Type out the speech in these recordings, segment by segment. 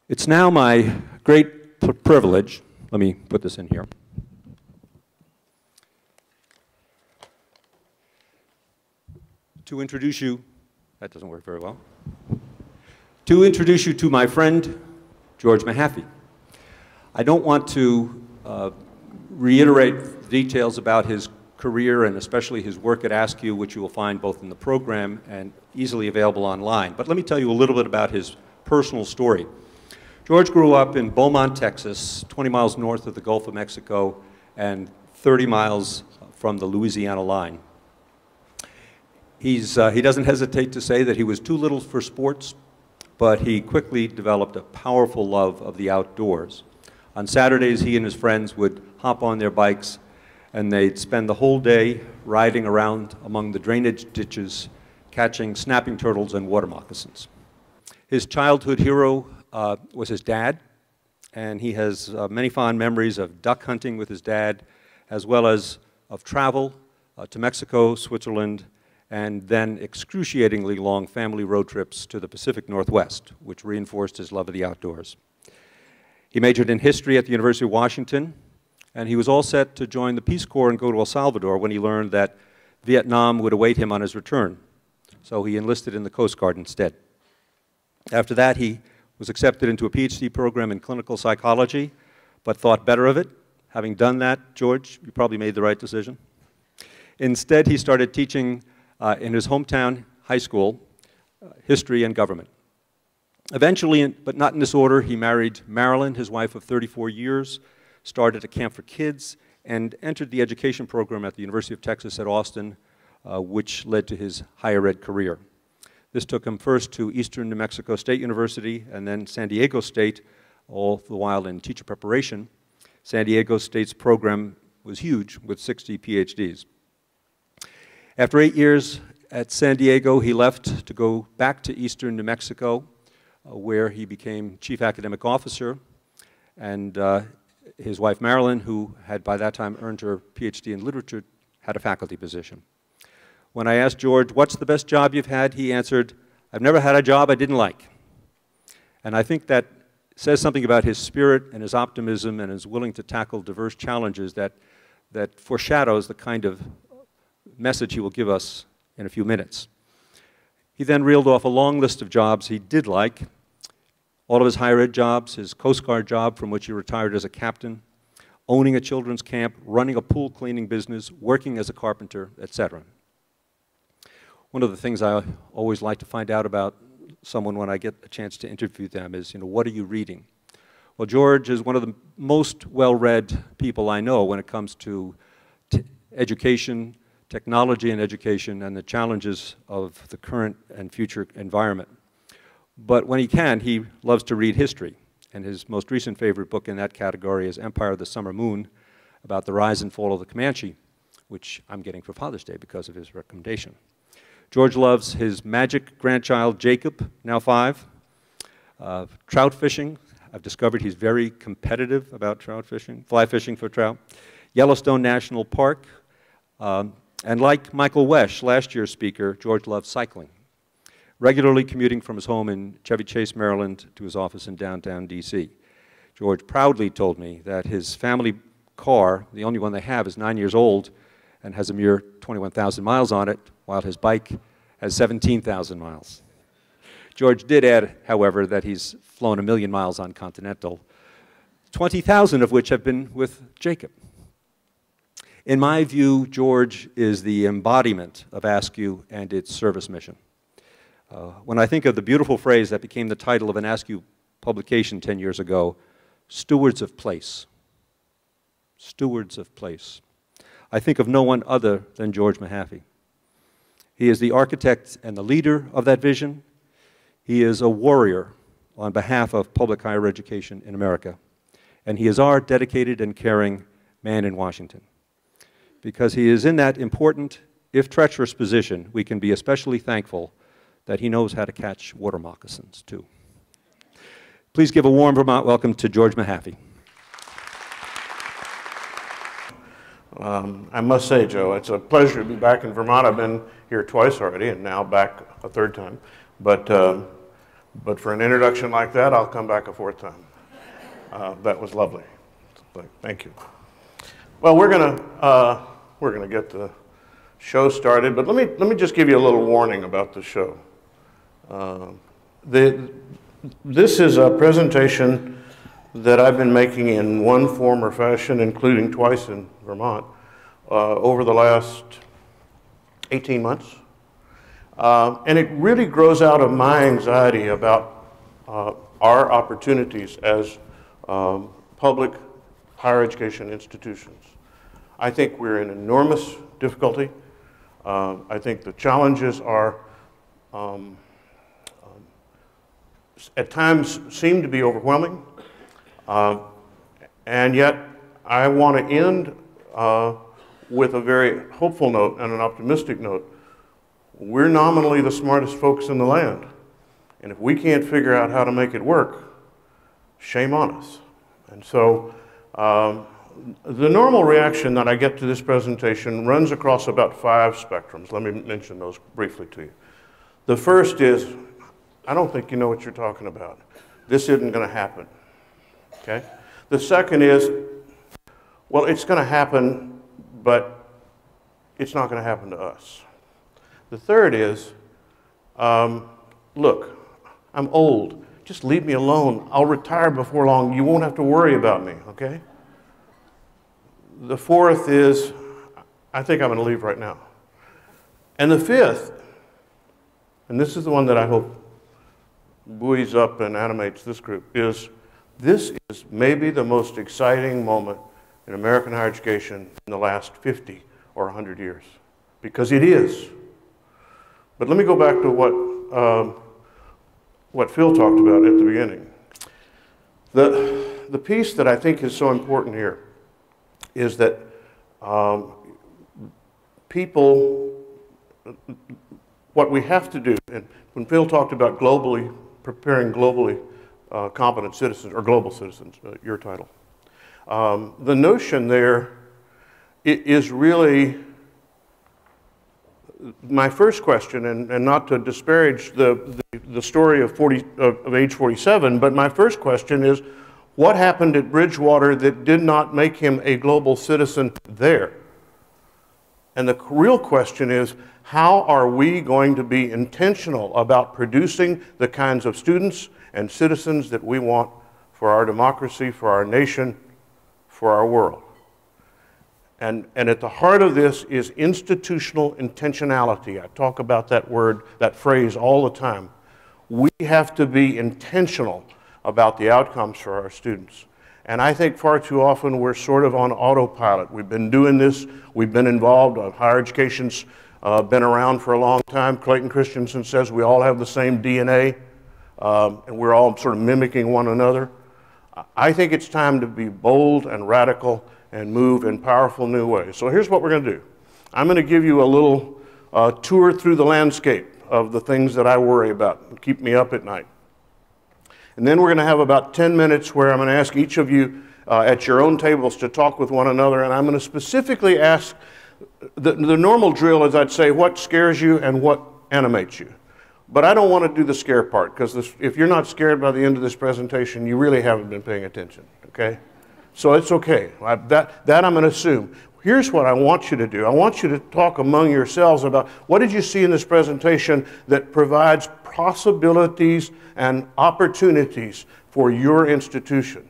It's now my great privilege, let me put this in here, to introduce you, that doesn't work very well, to introduce you to my friend, George Mehaffy. I don't want to reiterate details about his career and especially his work at Askew, which you will find both in the program and easily available online. But let me tell you a little bit about his personal story. George grew up in Beaumont, Texas, 20 miles north of the Gulf of Mexico and 30 miles from the Louisiana line. He doesn't hesitate to say that he was too little for sports, but he quickly developed a powerful love of the outdoors. On Saturdays, he and his friends would hop on their bikes and they'd spend the whole day riding around among the drainage ditches, catching snapping turtles and water moccasins. His childhood hero was his dad, and he has many fond memories of duck hunting with his dad, as well as of travel to Mexico, Switzerland, and then excruciatingly long family road trips to the Pacific Northwest, which reinforced his love of the outdoors. He majored in history at the University of Washington, and he was all set to join the Peace Corps and go to El Salvador when he learned that Vietnam would await him on his return. So he enlisted in the Coast Guard instead. After that, he was accepted into a PhD program in clinical psychology, but thought better of it. Having done that, George, you probably made the right decision. Instead, he started teaching in his hometown high school, history and government. Eventually, but not in this order, he married Marilyn, his wife of 34 years, started a camp for kids, and entered the education program at the University of Texas at Austin, which led to his higher ed career. This took him first to Eastern New Mexico State University and then San Diego State, all the while in teacher preparation. San Diego State's program was huge, with 60 PhDs. After 8 years at San Diego, he left to go back to Eastern New Mexico, where he became chief academic officer, and his wife Marilyn, who had by that time earned her PhD in literature, had a faculty position. When I asked George, what's the best job you've had, he answered, I've never had a job I didn't like. And I think that says something about his spirit and his optimism and his willing to tackle diverse challenges that foreshadows the kind of message he will give us in a few minutes. He then reeled off a long list of jobs he did like, all of his higher ed jobs, his Coast Guard job from which he retired as a captain, owning a children's camp, running a pool cleaning business, working as a carpenter, etc. One of the things I always like to find out about someone when I get a chance to interview them is, what are you reading? Well, George is one of the most well-read people I know when it comes to education, technology and education, and the challenges of the current and future environment. But when he can, he loves to read history. And his most recent favorite book in that category is Empire of the Summer Moon, about the rise and fall of the Comanche, which I'm getting for Father's Day because of his recommendation. George loves his magic grandchild, Jacob, now 5. Trout fishing. I've discovered he's very competitive about trout fishing, fly fishing for trout. Yellowstone National Park. And like Michael Wesch, last year's speaker, George loves cycling, regularly commuting from his home in Chevy Chase, Maryland, to his office in downtown D.C. George proudly told me that his family car, the only one they have, is 9 years old and has a mere 21,000 miles on it, while his bike has 17,000 miles. George did add, however, that he's flown 1 million miles on Continental, 20,000 of which have been with Jacob. In my view, George is the embodiment of Askew and its service mission. When I think of the beautiful phrase that became the title of an Askew publication 10 years ago, stewards of place. Stewards of place. I think of no one other than George Mehaffy. He is the architect and the leader of that vision. He is a warrior on behalf of public higher education in America. And he is our dedicated and caring man in Washington. Because he is in that important, if treacherous position, we can be especially thankful that he knows how to catch water moccasins, too. Please give a warm Vermont welcome to George Mehaffy. I must say, Joe, it's a pleasure to be back in Vermont. I've been here twice already and now back a third time. But But for an introduction like that, I'll come back a fourth time. That was lovely. Thank you. Well, we're gonna get the show started, but let me just give you a little warning about the show. This is a presentation that I've been making in one form or fashion, including twice in Vermont, over the last 18 months. And it really grows out of my anxiety about our opportunities as public higher education institutions. I think we're in enormous difficulty. I think the challenges are, at times, seem to be overwhelming. And yet, I want to end with a very hopeful note and an optimistic note. We're nominally the smartest folks in the land. And if we can't figure out how to make it work, shame on us. And so, the normal reaction that I get to this presentation runs across about 5 spectrums. Let me mention those briefly to you. The first is, I don't think you know what you're talking about. This isn't going to happen. Okay? The second is, well, it's going to happen, but it's not going to happen to us. The third is, look, I'm old. Just leave me alone. I'll retire before long. You won't have to worry about me, okay? The fourth is, I think I'm going to leave right now. And the fifth, and this is the one that I hope buoys up and animates this group, is this is maybe the most exciting moment in American higher education in the last 50 or 100 years. Because it is. But let me go back to what Phil talked about at the beginning. The piece that I think is so important here is that what we have to do, and when Phil talked about preparing globally competent citizens, or global citizens, your title, the notion there is really my first question, and not to disparage the story of age 47, but my first question is, what happened at Bridgewater that did not make him a global citizen there? And the real question is, how are we going to be intentional about producing the kinds of students and citizens that we want for our democracy, for our nation, for our world? And at the heart of this is institutional intentionality. I talk about that word, that phrase all the time. We have to be intentional about the outcomes for our students. And I think far too often we're sort of on autopilot. We've been doing this, we've been involved, higher education's been around for a long time. Clayton Christensen says we all have the same DNA, and we're all sort of mimicking one another. I think it's time to be bold and radical and move in powerful new ways. So here's what we're going to do. I'm going to give you a little tour through the landscape of the things that I worry about and keep me up at night. And then we're going to have about 10 minutes where I'm going to ask each of you at your own tables to talk with one another, and I'm going to specifically ask, the normal drill is I'd say what scares you and what animates you. But I don't want to do the scare part, because if you're not scared by the end of this presentation, you really haven't been paying attention, okay? So it's okay. That I'm going to assume. Here's what I want you to do. I want you to talk among yourselves about what did you see in this presentation that provides possibilities and opportunities for your institution.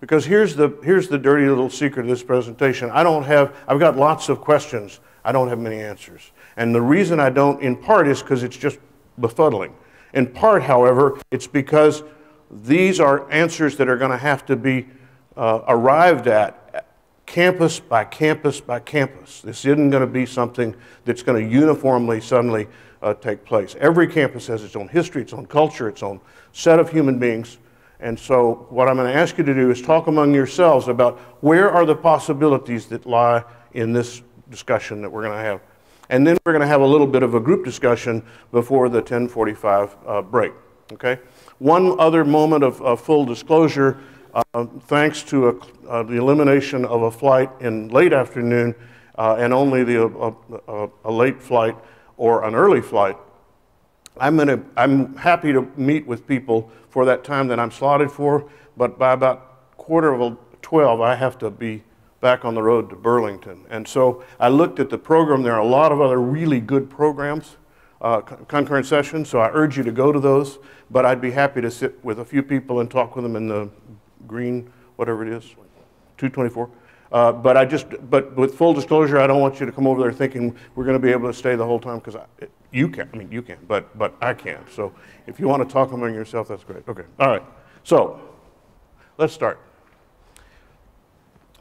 Because here's the dirty little secret of this presentation. I've got lots of questions. I don't have many answers. And the reason I don't, in part, is because it's just befuddling. In part, however, it's because these are answers that are going to have to be arrived at campus by campus by campus. This isn't going to be something that's going to uniformly suddenly take place. Every campus has its own history, its own culture, its own set of human beings. And so what I'm going to ask you to do is talk among yourselves about where are the possibilities that lie in this discussion that we're going to have. And then we're going to have a little bit of a group discussion before the 10:45 break. Okay? One other moment of full disclosure, thanks to the elimination of a flight in late afternoon and only a late flight or an early flight, I'm happy to meet with people for that time that I'm slotted for, but by about 11:45, I have to be back on the road to Burlington. And so I looked at the program. There are a lot of other really good programs, concurrent sessions, so I urge you to go to those, but I'd be happy to sit with a few people and talk with them in the green, whatever it is, 224. But with full disclosure, I don't want you to come over there thinking we're going to be able to stay the whole time, because you can, but I can't. So if you want to talk among yourself, that's great. Okay, all right. So let's start.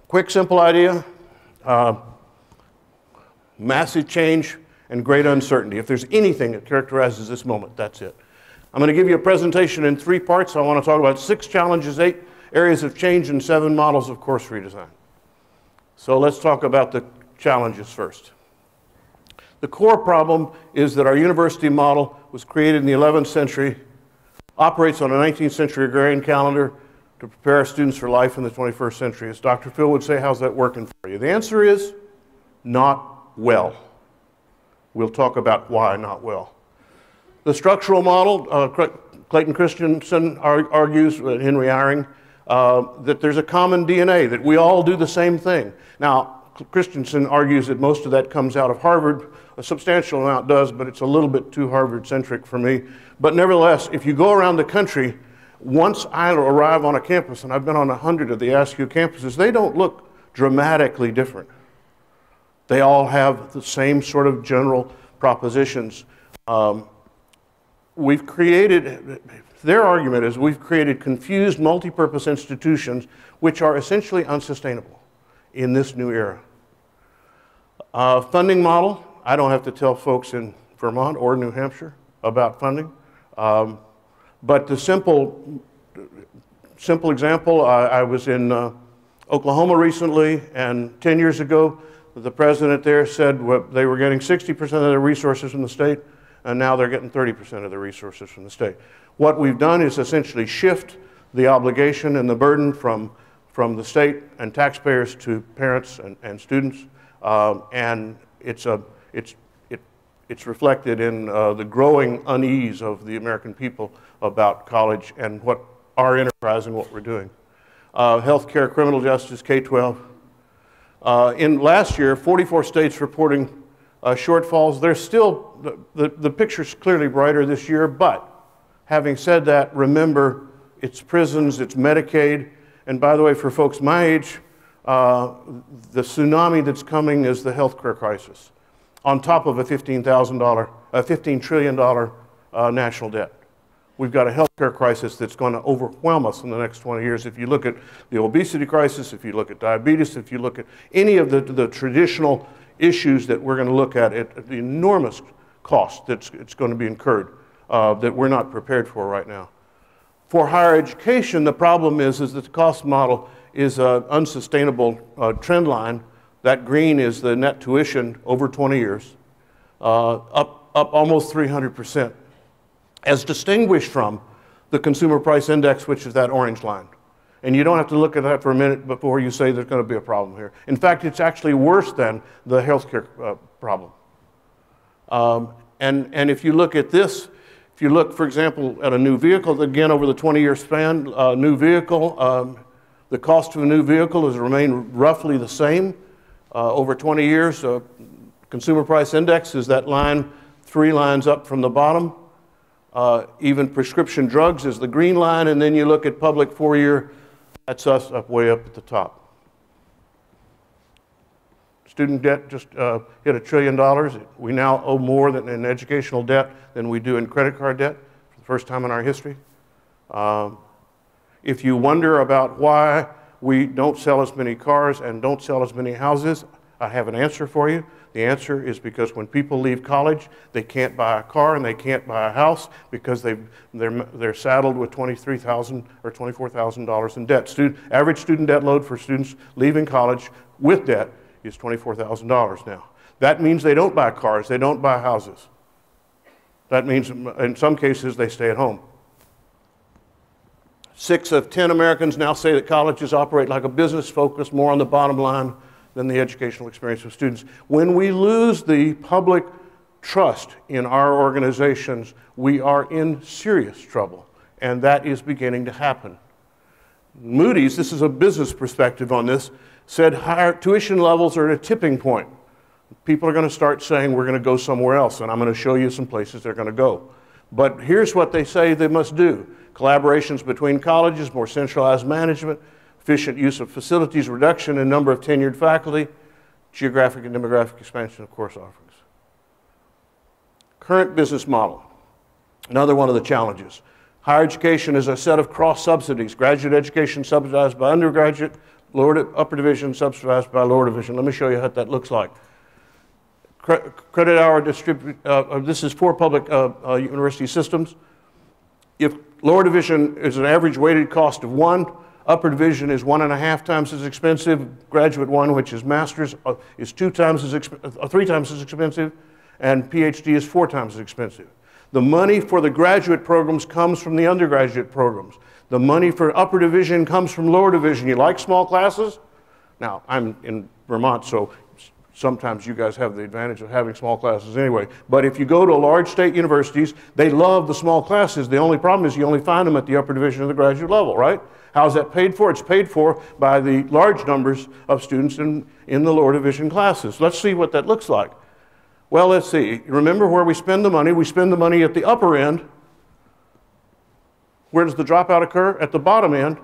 Quick, simple idea. Massive change and great uncertainty. If there's anything that characterizes this moment, that's it. I'm going to give you a presentation in 3 parts. I want to talk about 6 challenges, 8 areas of change, and 7 models of course redesign. So let's talk about the challenges first. The core problem is that our university model was created in the 11th century, operates on a 19th century agrarian calendar to prepare our students for life in the 21st century. As Dr. Phil would say, how's that working for you? The answer is not well. We'll talk about why not well. The structural model, Clayton Christensen argues, Henry Eyring, that there's a common DNA, that we all do the same thing. Now, Christensen argues that most of that comes out of Harvard. A substantial amount does, but it's a little bit too Harvard-centric for me. But nevertheless, if you go around the country, once I arrive on a campus, and I've been on 100 of the ASCU campuses, they don't look dramatically different. They all have the same sort of general propositions. We've created, their argument is we've created confused multi-purpose institutions which are essentially unsustainable in this new era. Funding model, I don't have to tell folks in Vermont or New Hampshire about funding. But the simple example, I was in Oklahoma recently, and 10 years ago, the president there said they were getting 60% of their resources from the state, and now they're getting 30% of their resources from the state. What we've done is essentially shift the obligation and the burden from the state and taxpayers to parents and students, and it's reflected in the growing unease of the American people about college and what our enterprise and what we're doing. Healthcare, criminal justice, K-12. In last year, 44 states reporting shortfalls. There's still, the picture's clearly brighter this year, but having said that, remember, it's prisons, it's Medicaid, and by the way, for folks my age, the tsunami that's coming is the healthcare crisis, on top of a $15 trillion national debt. We've got a healthcare crisis that's going to overwhelm us in the next 20 years. If you look at the obesity crisis, if you look at diabetes, if you look at any of the traditional issues that we're going to look at the enormous cost that's going to be incurred that we're not prepared for right now. For higher education, the problem is that the cost model is an unsustainable trend line. That green is the net tuition over 20 years, up almost 300%, as distinguished from the consumer price index, which is that orange line. And you don't have to look at that for a minute before you say there's going to be a problem here. In fact, it's actually worse than the healthcare problem. And if you look at this, if you look, for example, at a new vehicle, again, over the 20-year span, new vehicle, the cost of a new vehicle has remained roughly the same over 20 years. Consumer price index is that line, 3 lines up from the bottom. Even prescription drugs is the green line, and then you look at public 4-year, that's us way up at the top. Student debt just hit $1 trillion. We now owe more in educational debt than we do in credit card debt for the first time in our history. If you wonder about why we don't sell as many cars and don't sell as many houses, I have an answer for you. The answer is because when people leave college, they can't buy a car and they can't buy a house because they're saddled with $23,000 or $24,000 in debt. Average student debt load for students leaving college with debt is $24,000 now. That means they don't buy cars, they don't buy houses. That means in some cases they stay at home. 6 of 10 Americans now say that colleges operate like a business, focused more on the bottom line than the educational experience of students. When we lose the public trust in our organizations, we are in serious trouble, and that is beginning to happen. Moody's, this is a business perspective on this, said higher tuition levels are at a tipping point. People are going to start saying we're going to go somewhere else, and I'm going to show you some places they're going to go. But here's what they say they must do. Collaborations between colleges, more centralized management, efficient use of facilities, reduction in number of tenured faculty, geographic and demographic expansion of course offerings. Current business model, another one of the challenges. Higher education is a set of cross subsidies. Graduate education subsidized by undergraduate, upper division subsidized by lower division. Let me show you what that looks like. Credit hour this is for public university systems. If lower division is an average weighted cost of 1, upper division is 1.5 times as expensive, graduate 1, which is master's, is 3 times as expensive, and PhD is 4 times as expensive. The money for the graduate programs comes from the undergraduate programs. The money for upper division comes from lower division. You like small classes? Now, I'm in Vermont, so sometimes you guys have the advantage of having small classes anyway. But if you go to large state universities, they love the small classes. The only problem is you only find them at the upper division of the graduate level, right? How's that paid for? It's paid for by the large numbers of students in the lower division classes. Let's see what that looks like. Well, let's see. Remember where we spend the money? We spend the money at the upper end. Where does the dropout occur? At the bottom end.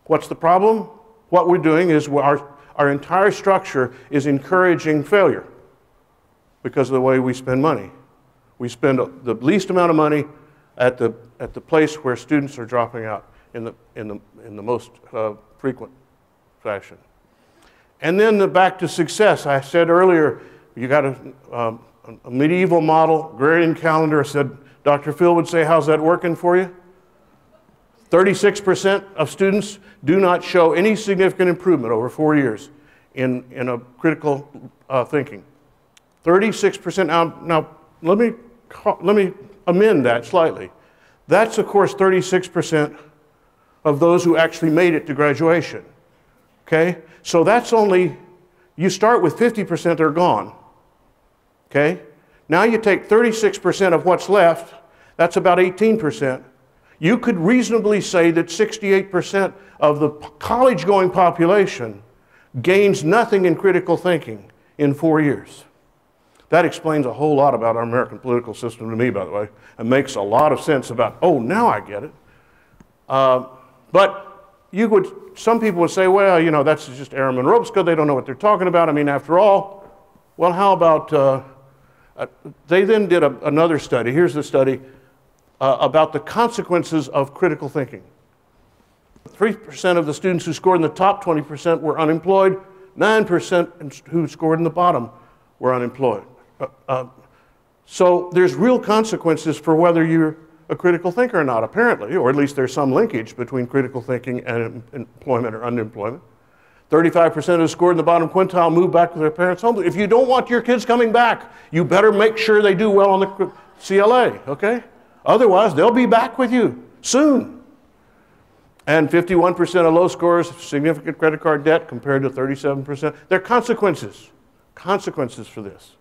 What's the problem? What we're doing is our entire structure is encouraging failure because of the way we spend money. We spend the least amount of money at the place where students are dropping out in the most frequent fashion. And then back to success. I said earlier, you got a medieval model, agrarian calendar. I said, Dr. Phil would say, how's that working for you? 36% of students do not show any significant improvement over 4 years in a critical thinking. 36%. Now let me amend that slightly. That's, of course, 36% of those who actually made it to graduation. Okay? So that's only, you start with 50% are gone. Okay? Now you take 36% of what's left, that's about 18%. You could reasonably say that 68% of the college-going population gains nothing in critical thinking in 4 years. That explains a whole lot about our American political system to me, by the way, and makes a lot of sense about, oh, now I get it. But some people would say, well, you know, that's just airman ropes because they don't know what they're talking about. I mean, after all, well, how about, they then did another study. Here's the study about the consequences of critical thinking. 3% of the students who scored in the top 20% were unemployed. 9% who scored in the bottom were unemployed. So there's real consequences for whether you're a critical thinker or not, apparently, or at least there's some linkage between critical thinking and employment or unemployment. 35% who scored in the bottom quintile moved back to their parents' home. If you don't want your kids coming back, you better make sure they do well on the CLA, okay? Otherwise, they'll be back with you soon. And 51% of low scores, significant credit card debt compared to 37%. There are consequences for this.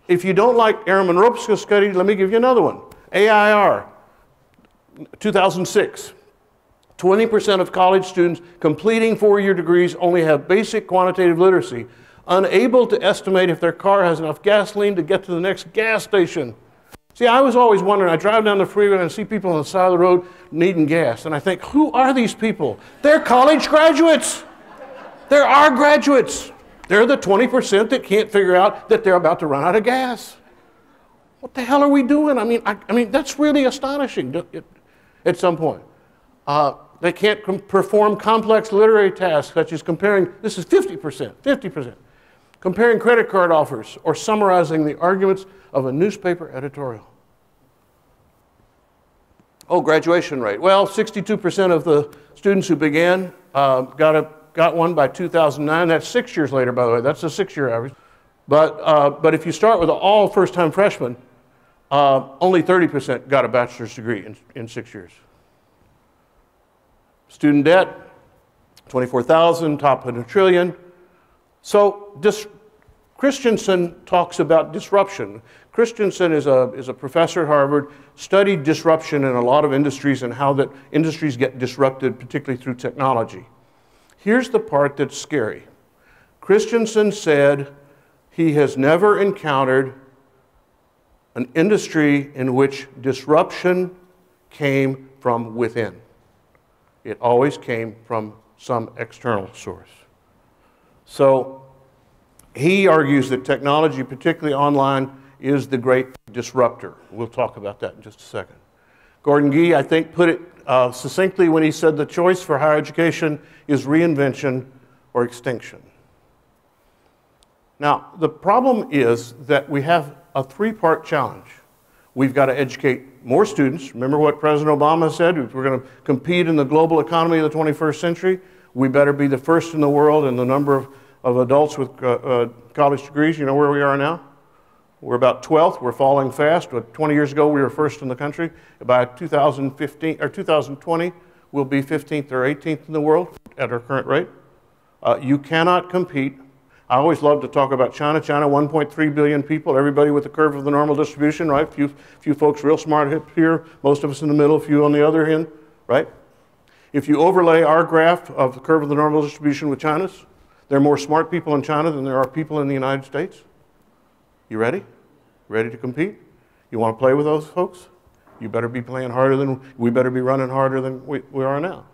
If you don't like Airman Ropes' study, let me give you another one. AIR, 2006. 20% of college students completing 4-year degrees only have basic quantitative literacy, unable to estimate if their car has enough gasoline to get to the next gas station. See, I was always wondering, I drive down the freeway and I see people on the side of the road needing gas, and I think, who are these people? They're college graduates. They're our graduates. They're the 20% that can't figure out that they're about to run out of gas. What the hell are we doing? I mean, that's really astonishing at some point. They can't perform complex literary tasks such as comparing, this is 50%, comparing credit card offers or summarizing the arguments of a newspaper editorial. Oh, graduation rate. Well, 62% of the students who began got one by 2009. That's 6 years later, by the way. That's a 6-year average. But if you start with all first-time freshmen, only 30% got a bachelor's degree in 6 years. Student debt, 24,000, top of a trillion. So just Christensen talks about disruption. Christensen is a professor at Harvard, studied disruption in a lot of industries and how that industries get disrupted, particularly through technology. Here's the part that's scary. Christensen said he has never encountered an industry in which disruption came from within. It always came from some external source. So he argues that technology, particularly online, is the great disruptor. We'll talk about that in just a second. Gordon Gee, I think, put it succinctly when he said the choice for higher education is reinvention or extinction. Now, the problem is that we have a three-part challenge. We've got to educate more students. Remember what President Obama said? If we're going to compete in the global economy of the 21st century, we better be the first in the world in the number of adults with college degrees. You know where we are now? We're about 12th. We're falling fast. 20 years ago, we were first in the country. By 2015 or 2020, we'll be 15th or 18th in the world at our current rate. You cannot compete. I always love to talk about China. China, 1.3 billion people, everybody with the curve of the normal distribution, right? Few folks real smart here, most of us in the middle, few on the other end, right? If you overlay our graph of the curve of the normal distribution with China's, there are more smart people in China than there are people in the United States. You ready? Ready to compete? You want to play with those folks? You better be playing harder than, we better be running harder than we are now.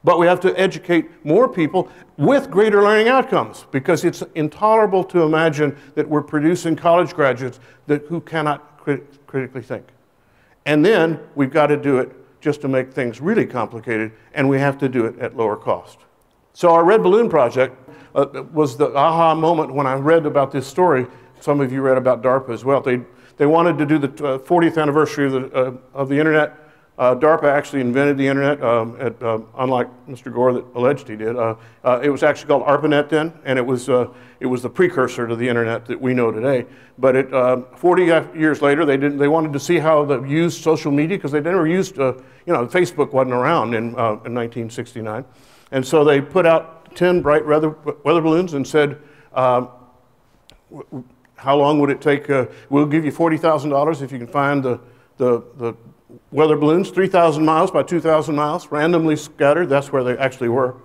But we have to educate more people with greater learning outcomes, because it's intolerable to imagine that we're producing college graduates who cannot critically think. And then we've got to do it just to make things really complicated, and we have to do it at lower cost. So our Red Balloon Project was the aha moment when I read about this story. Some of you read about DARPA as well. They wanted to do the 40th anniversary of the internet. DARPA actually invented the internet, unlike Mr. Gore that alleged he did. It was actually called ARPANET then, and it was the precursor to the internet that we know today. But 40 years later, they wanted to see how they used social media, because they never used, Facebook wasn't around in 1969. And so they put out 10 bright weather balloons and said, how long would it take? We'll give you $40,000 if you can find the weather balloons, 3,000 miles by 2,000 miles, randomly scattered. That's where they actually were.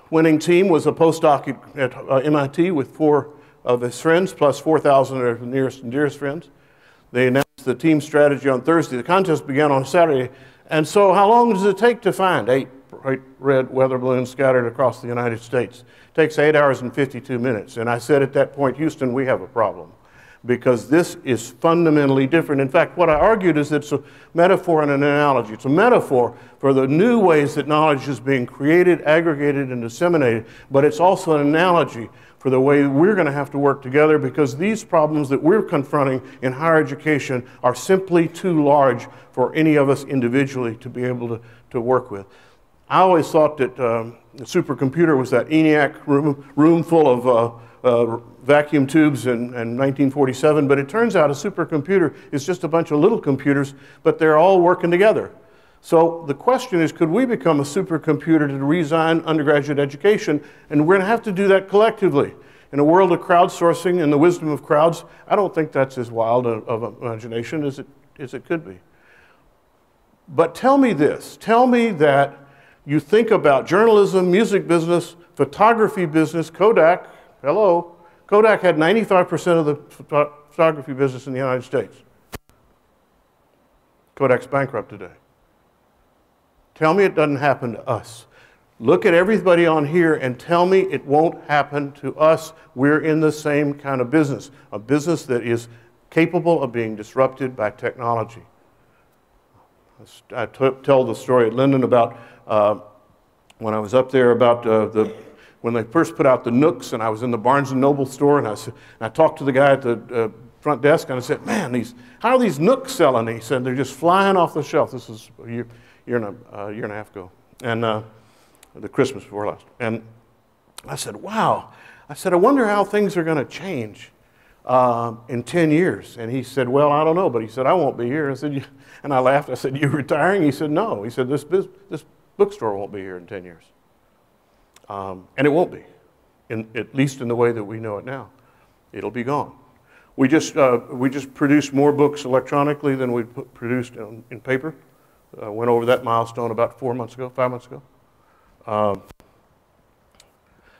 Winning team was a postdoc at MIT with 4 of his friends, plus 4,000 of his nearest and dearest friends. They announced the team strategy on Thursday. The contest began on Saturday. And so how long does it take to find 8 bright red weather balloons scattered across the United States? It takes 8 hours and 52 minutes. And I said at that point, Houston, we have a problem, because this is fundamentally different. In fact, what I argued is it's a metaphor and an analogy. It's a metaphor for the new ways that knowledge is being created, aggregated, and disseminated, but it's also an analogy for the way we're going to have to work together, because these problems that we're confronting in higher education are simply too large for any of us individually to be able to work with. I always thought that the supercomputer was that ENIAC room full of vacuum tubes in 1947, but it turns out a supercomputer is just a bunch of little computers, but they're all working together. So the question is, could we become a supercomputer to redesign undergraduate education? And we're going to have to do that collectively. In a world of crowdsourcing and the wisdom of crowds, I don't think that's as wild of imagination as it could be. But tell me this. Tell me that you think about journalism, music business, photography business, Kodak. Hello. Kodak had 95% of the photography business in the United States. Kodak's bankrupt today. Tell me it doesn't happen to us. Look at everybody on here and tell me it won't happen to us. We're in the same kind of business, a business that is capable of being disrupted by technology. I tell the story at Linden about when I was up there about when they first put out the Nooks, and I was in the Barnes & Noble store, and I talked to the guy at the front desk, and I said, man, how are these Nooks selling? And he said, they're just flying off the shelf. This is a year and a half ago, and the Christmas before last. And I said, wow. I said, I wonder how things are going to change in 10 years. And he said, well, I don't know, but he said, I won't be here. I said, and I laughed. I said, you retiring? He said, no. He said, this bookstore won't be here in 10 years. And it won't be. at least in the way that we know it now. It'll be gone. We just produced more books electronically than we produced in paper. Went over that milestone about 5 months ago.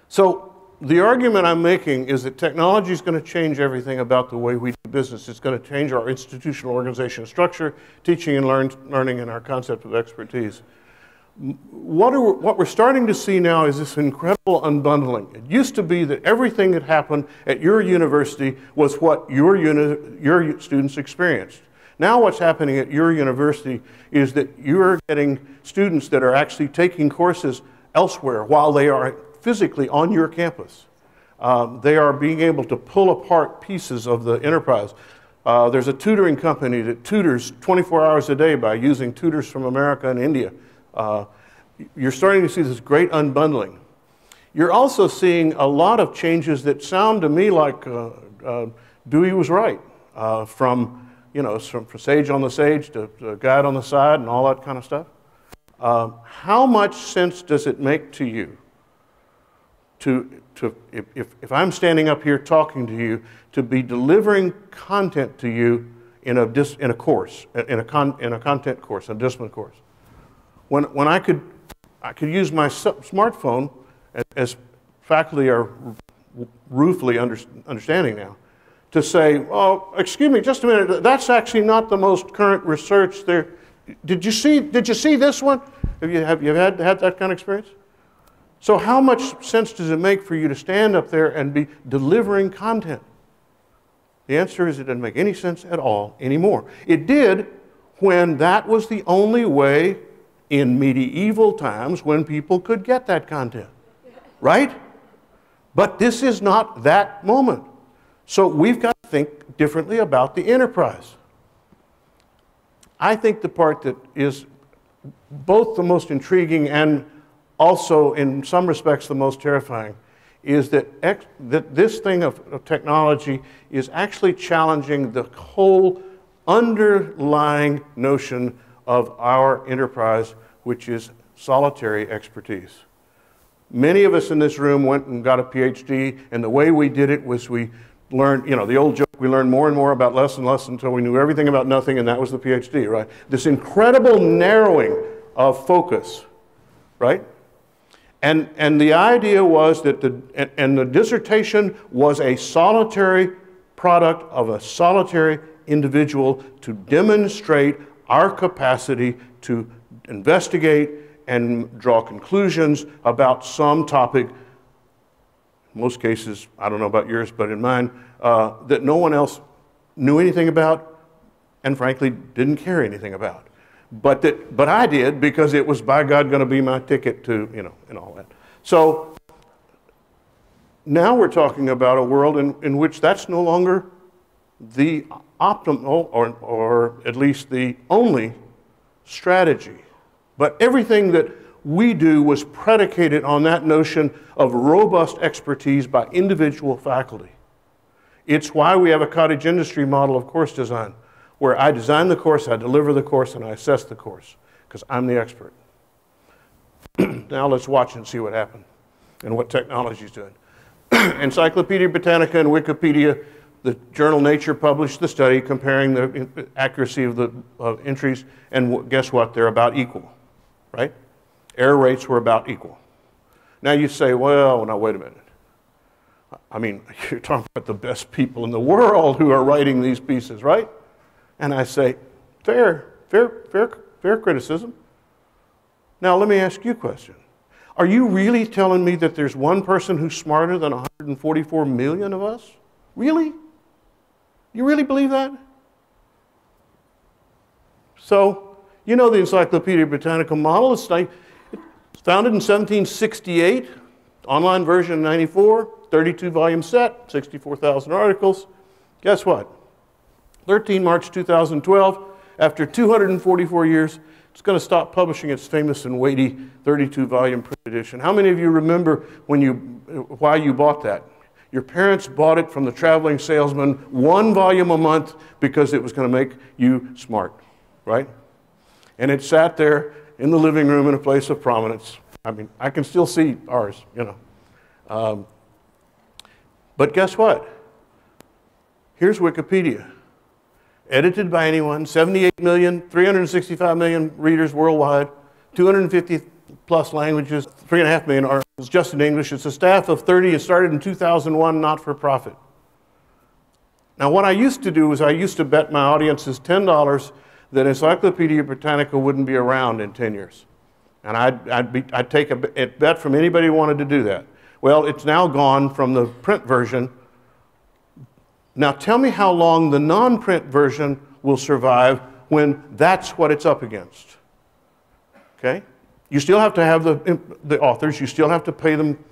So the argument I'm making is that technology is going to change everything about the way we do business. It's going to change our institutional organization structure, teaching and learning, and our concept of expertise. What we're starting to see now is this incredible unbundling. It used to be that everything that happened at your university was what your students experienced. Now what's happening at your university is that you're getting students that are actually taking courses elsewhere while they are physically on your campus. They are being able to pull apart pieces of the enterprise. There's a tutoring company that tutors 24 hours a day by using tutors from America and India. You're starting to see this great unbundling. You're also seeing a lot of changes that sound to me like Dewey was right, from sage on the sage to guide on the side and all that kind of stuff. How much sense does it make to you if I'm standing up here talking to you, to be delivering content to you in a course, in a content course, a discipline course? When I could use my smartphone, as faculty are ruefully understanding now, to say, oh, excuse me, just a minute, that's actually not the most current research there. Did you see this one? Have you had that kind of experience? So how much sense does it make for you to stand up there and be delivering content? The answer is it doesn't make any sense at all anymore. It did when that was the only way in medieval times when people could get that content, right? But this is not that moment. So we've got to think differently about the enterprise. I think the part that is both the most intriguing and also in some respects the most terrifying is that this thing of technology is actually challenging the whole underlying notion of our enterprise, which is solitary expertise. Many of us in this room went and got a PhD, and the way we did it was we learned, the old joke, we learned more and more about less and less until we knew everything about nothing, and that was the PhD, right? This incredible narrowing of focus, right? And the idea was that the dissertation was a solitary product of a solitary individual to demonstrate our capacity to investigate and draw conclusions about some topic, in most cases, I don't know about yours, but in mine, that no one else knew anything about and frankly didn't care anything about. But I did, because it was, by God, going to be my ticket to, and all that. So now we're talking about a world in which that's no longer the optimal, or at least the only strategy. But everything that we do was predicated on that notion of robust expertise by individual faculty. It's why we have a cottage industry model of course design, where I design the course, I deliver the course, and I assess the course, because I'm the expert. Now let's watch and see what happened and what technology is doing. Encyclopedia Britannica and Wikipedia, the journal Nature published the study comparing the accuracy of the entries, and guess what? They're about equal, right? Error rates were about equal. Now you say, well, now wait a minute. I mean, you're talking about the best people in the world who are writing these pieces, right? And I say, fair criticism. Now let me ask you a question. Are you really telling me that there's one person who's smarter than 144 million of us? Really? You really believe that? So, the Encyclopedia Britannica model is founded in 1768, online version in 94, 32-volume set, 64,000 articles. Guess what? 13 March 2012, after 244 years, it's going to stop publishing its famous and weighty 32-volume print edition. How many of you remember why you bought that? Your parents bought it from the traveling salesman, 1 volume a month, because it was going to make you smart, right? And it sat there in the living room in a place of prominence. I mean, I can still see ours, But guess what? Here's Wikipedia. Edited by anyone, 78 million, 365 million readers worldwide, 250 plus languages, 3.5 million articles just in English. It's a staff of 30. It started in 2001, not for profit. Now, what I used to do is I used to bet my audiences $10 that Encyclopedia Britannica wouldn't be around in 10 years. And I'd take a bet from anybody who wanted to do that. Well, it's now gone from the print version. Now, tell me how long the non-print version will survive when that's what it's up against. Okay? You still have to have the authors. You still have to pay them,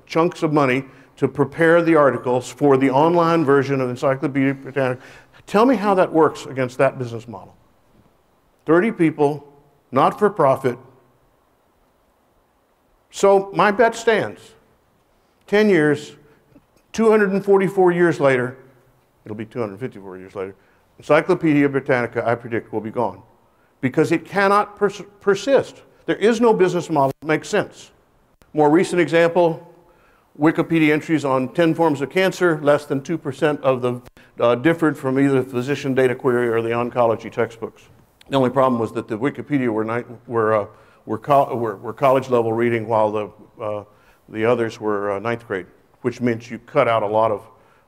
chunks of money to prepare the articles for the online version of Encyclopedia Britannica. Tell me how that works against that business model. 30 people, not for profit. So my bet stands. 10 years, 244 years later, it'll be 254 years later, Encyclopedia Britannica, I predict, will be gone. Because it cannot persist. There is no business model that makes sense. More recent example, Wikipedia entries on 10 forms of cancer, less than 2% of the differed from either the physician data query or the oncology textbooks. The only problem was that the Wikipedia were college level reading while the others were ninth grade, which meant you cut out a lot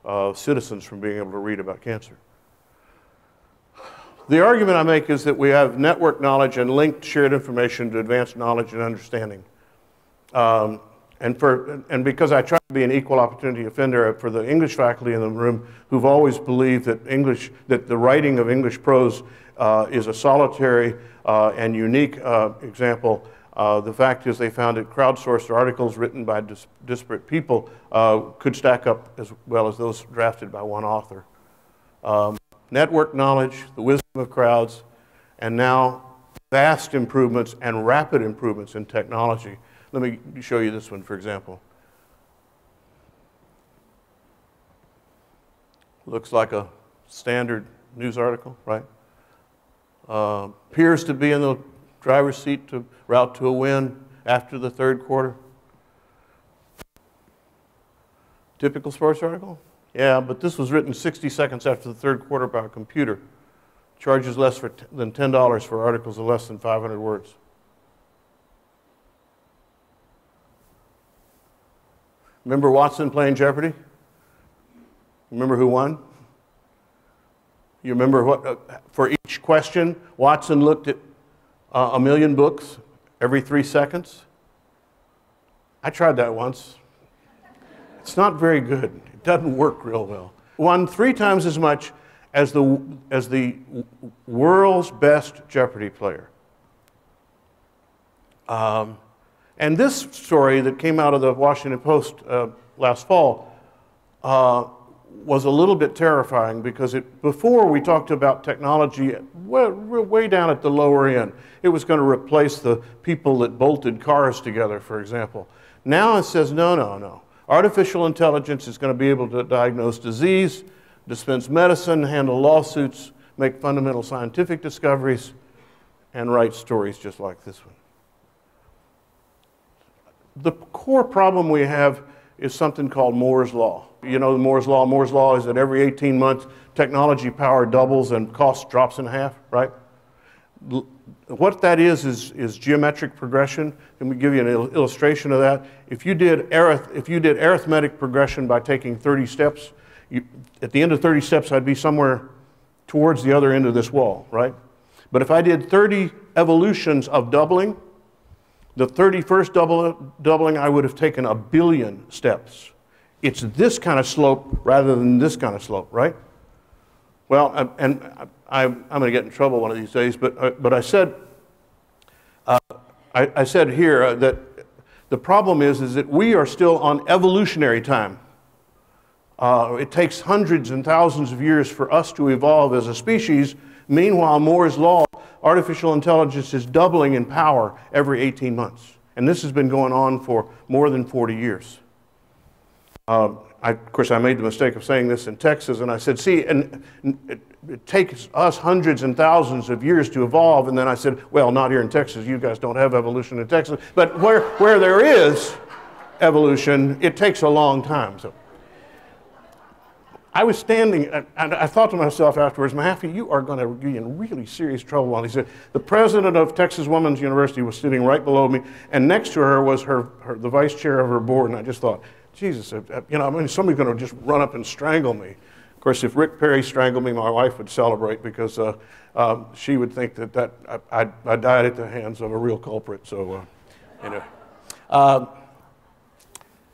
of citizens from being able to read about cancer. The argument I make is that we have network knowledge and linked shared information to advance knowledge and understanding. And because I try to be an equal opportunity offender for the English faculty in the room who've always believed that the writing of English prose is a solitary and unique example, the fact is they found that crowdsourced articles written by disparate people could stack up as well as those drafted by one author. Network knowledge, the wisdom of crowds, and now vast improvements and rapid improvements in technology. Let me show you this one, for example. Looks like a standard news article, right? Appears to be in the driver's seat to route to a win after the third quarter. Typical sports article? Yeah, but this was written 60 seconds after the third quarter by a computer. Charges less than $10 for articles of less than 500 words. Remember Watson playing Jeopardy? Remember who won? You remember what, for each question, Watson looked at a million books every 3 seconds? I tried that once. It's not very good. It doesn't work real well. Won 3 times as much as the world's best Jeopardy player. And this story that came out of the Washington Post last fall was a little bit terrifying because before we talked about technology way down at the lower end. It was going to replace the people that bolted cars together, for example. Now it says, no. Artificial intelligence is going to be able to diagnose disease, dispense medicine, handle lawsuits, make fundamental scientific discoveries, and write stories just like this one. The core problem we have is something called Moore's Law. You know Moore's Law? Moore's Law is that every 18 months, technology power doubles and cost drops in half, right? What that is geometric progression. Let me give you an illustration of that. If you did arithmetic progression by taking 30 steps, at the end of 30 steps, I'd be somewhere towards the other end of this wall, right? But if I did 30 evolutions of doubling, the 31st doubling, I would have taken 1 billion steps. It's this kind of slope rather than this kind of slope, right? Well, I'm going to get in trouble one of these days, but I said here that the problem is that we are still on evolutionary time. It takes hundreds and thousands of years for us to evolve as a species. Meanwhile, Moore's Law, artificial intelligence is doubling in power every 18 months. And this has been going on for more than 40 years. Of course, I made the mistake of saying this in Texas, and I said, see, and it takes us hundreds and thousands of years to evolve, and then I said, well, not here in Texas. You guys don't have evolution in Texas. But where there is, evolution. It takes a long time. So I was standing, and I thought to myself afterwards, Mehaffy, you are going to be in really serious trouble. And he said, the president of Texas Women's University was sitting right below me, and next to her was the vice chair of her board. And I just thought, Jesus, you know, I mean, somebody's going to just run up and strangle me. Of course, if Rick Perry strangled me, my wife would celebrate because she would think that I died at the hands of a real culprit. So, anyway.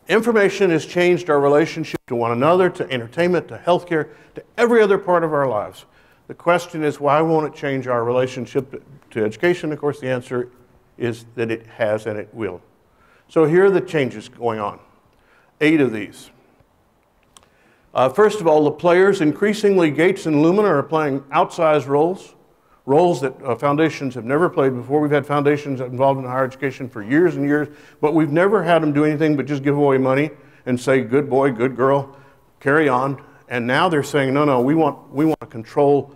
Information has changed our relationship to one another, to entertainment, to healthcare, to every other part of our lives. The question is, why won't it change our relationship to education? Of course, the answer is that it has and it will. So here are the changes going on. 8 of these. First of all, the players, increasingly Gates and Lumina are playing outsized roles that foundations have never played before. We've had foundations involved in higher education for years and years, but we've never had them do anything but just give away money and say, good boy, good girl, carry on. And now they're saying, no, we want to control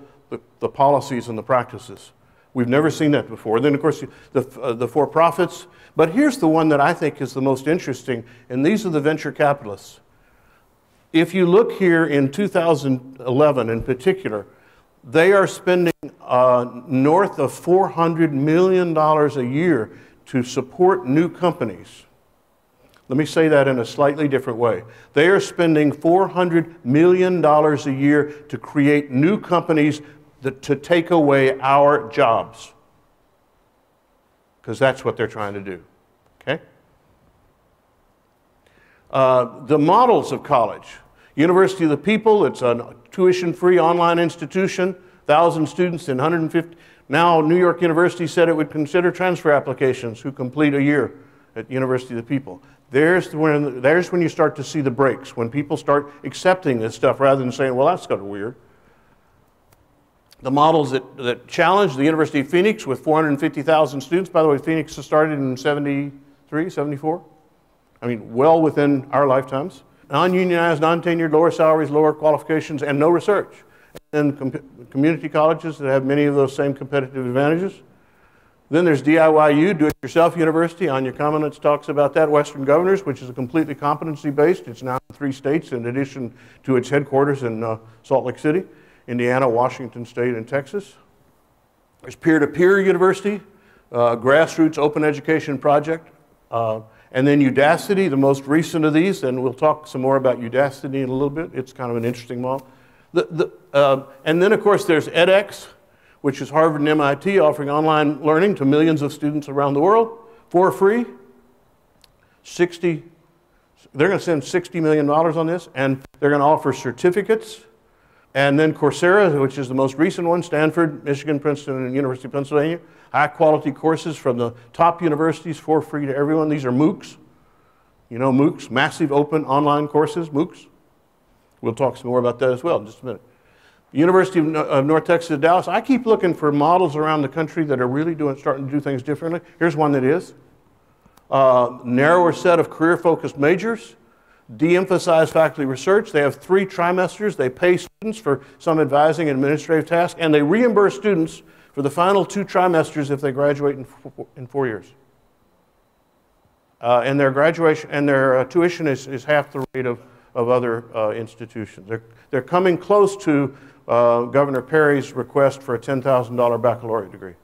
the policies and the practices. We've never seen that before. Then, of course, the for-profits. But here's the one that I think is the most interesting, and these are the venture capitalists. If you look here in 2011 in particular, they are spending north of $400 million a year to support new companies. Let me say that in a slightly different way. They are spending $400 million a year to create new companies to take away our jobs. Because that's what they're trying to do. Okay? The models of college. University of the People, it's a tuition-free online institution, 1,000 students in 150. Now, New York University said it would consider transfer applications who complete a year at University of the People. There's when you start to see the breaks, when people start accepting this stuff rather than saying, well, that's kind of weird. The models that challenge the University of Phoenix with 450,000 students. By the way, Phoenix started in 73, 74. I mean, well within our lifetimes. Non-unionized, non-tenured, lower salaries, lower qualifications, and no research. And community colleges that have many of those same competitive advantages. Then there's DIYU, Do-It-Yourself University. Anya Kamenetz talks about that. Western Governors, which is a completely competency-based. It's now in 3 states in addition to its headquarters in Salt Lake City, Indiana, Washington State, and Texas. There's Peer-to-Peer University, grassroots open education project. And then Udacity, the most recent of these, and we'll talk some more about Udacity in a little bit. It's kind of an interesting model. And then, of course, there's edX, which is Harvard and MIT offering online learning to millions of students around the world for free. They're going to spend $60 million on this, and they're going to offer certificates. And then Coursera, which is the most recent one, Stanford, Michigan, Princeton, and University of Pennsylvania. High-quality courses from the top universities for free to everyone. These are MOOCs. You know MOOCs, massive open online courses, MOOCs. We'll talk some more about that as well in just a minute. University of North Texas at Dallas. I keep looking for models around the country that are really starting to do things differently. Here's one that is. Narrower set of career-focused majors. De-emphasize faculty research. They have 3 trimesters. They pay students for some advising and administrative tasks, and they reimburse students for the final 2 trimesters if they graduate in 4 years. And their graduation and their tuition is half the rate of other institutions. They're coming close to Governor Perry's request for a $10,000 baccalaureate degree.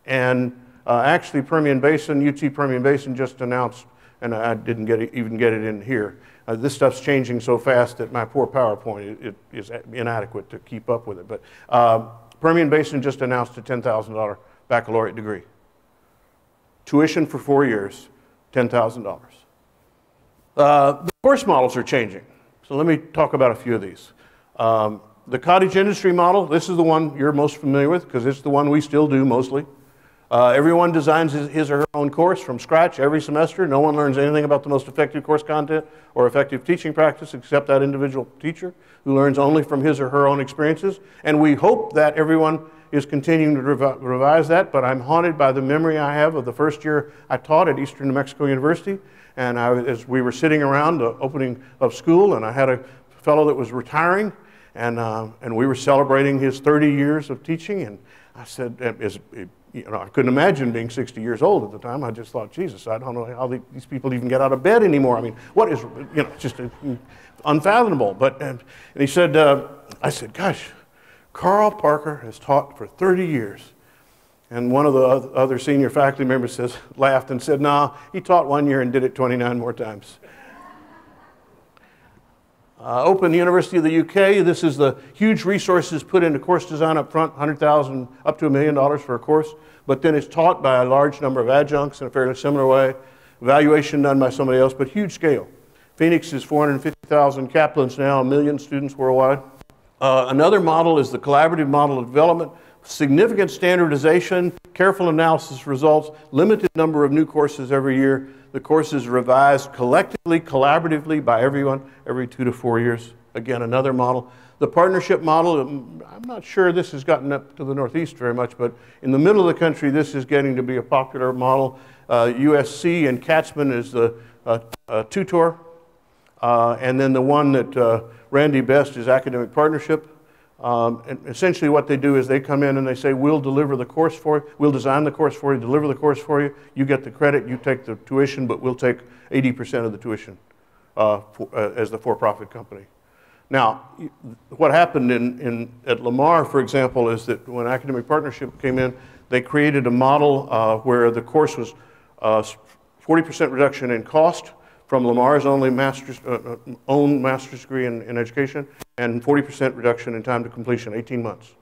And actually Permian Basin, UT Permian Basin just announced, and I didn't even get it in here, this stuff's changing so fast that my poor PowerPoint is inadequate to keep up with it. But Permian Basin just announced a $10,000 baccalaureate degree. Tuition for 4 years, $10,000. The course models are changing. So let me talk about a few of these. The cottage industry model, this is the one you're most familiar with because it's the one we still do mostly. Everyone designs his or her own course from scratch every semester. No one learns anything about the most effective course content or effective teaching practice except that individual teacher who learns only from his or her own experiences. And we hope that everyone is continuing to revise that, but I'm haunted by the memory I have of the first year I taught at Eastern New Mexico University. And as we were sitting around the opening of school, and I had a fellow that was retiring, and we were celebrating his 30 years of teaching, and I said, I couldn't imagine being 60 years old at the time. I just thought, Jesus, I don't know how these people even get out of bed anymore. I mean, what is, just unfathomable. But, and he said, I said, gosh, Carl Parker has taught for 30 years. And one of the other senior faculty members laughed and said, no, he taught 1 year and did it 29 more times. Open University of the UK, this is the huge resources put into course design up front, $100,000 up to $1 million for a course, but then it's taught by a large number of adjuncts in a fairly similar way. Evaluation done by somebody else, but huge scale. Phoenix is 450,000, Kaplan's now 1 million students worldwide. Another model is the collaborative model of development. Significant standardization, careful analysis results, limited number of new courses every year. The courses revised collectively, collaboratively by everyone every 2 to 4 years. Again, another model. The partnership model, I'm not sure this has gotten up to the Northeast very much, but in the middle of the country, this is getting to be a popular model. USC and Katzman is the tutor. And then the one that Randy Best is academic partnership. And essentially what they do is they come in and they say, we'll deliver the course for you, we'll design the course for you, deliver the course for you, you get the credit, you take the tuition, but we'll take 80% of the tuition as the for-profit company. Now, what happened at Lamar, for example, is that when academic partnership came in, they created a model where the course was 40% reduction in cost from Lamar's own master's degree in education, and 40% reduction in time to completion, 18 months.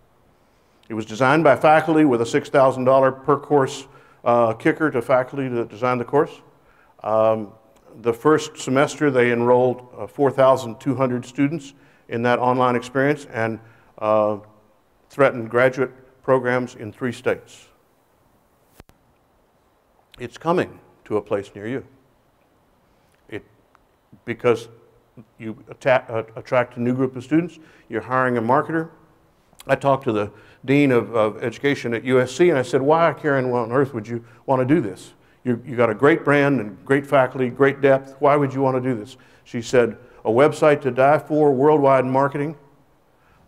It was designed by faculty with a $6,000 per course kicker to faculty to design the course. The first semester they enrolled 4,200 students in that online experience and threatened graduate programs in 3 states. It's coming to a place near you. Because you attract a new group of students, you're hiring a marketer. I talked to the dean of education at USC and I said, why, Karen, on earth would you want to do this? You got a great brand and great faculty, great depth. Why would you want to do this? She said, a website to die for, worldwide marketing.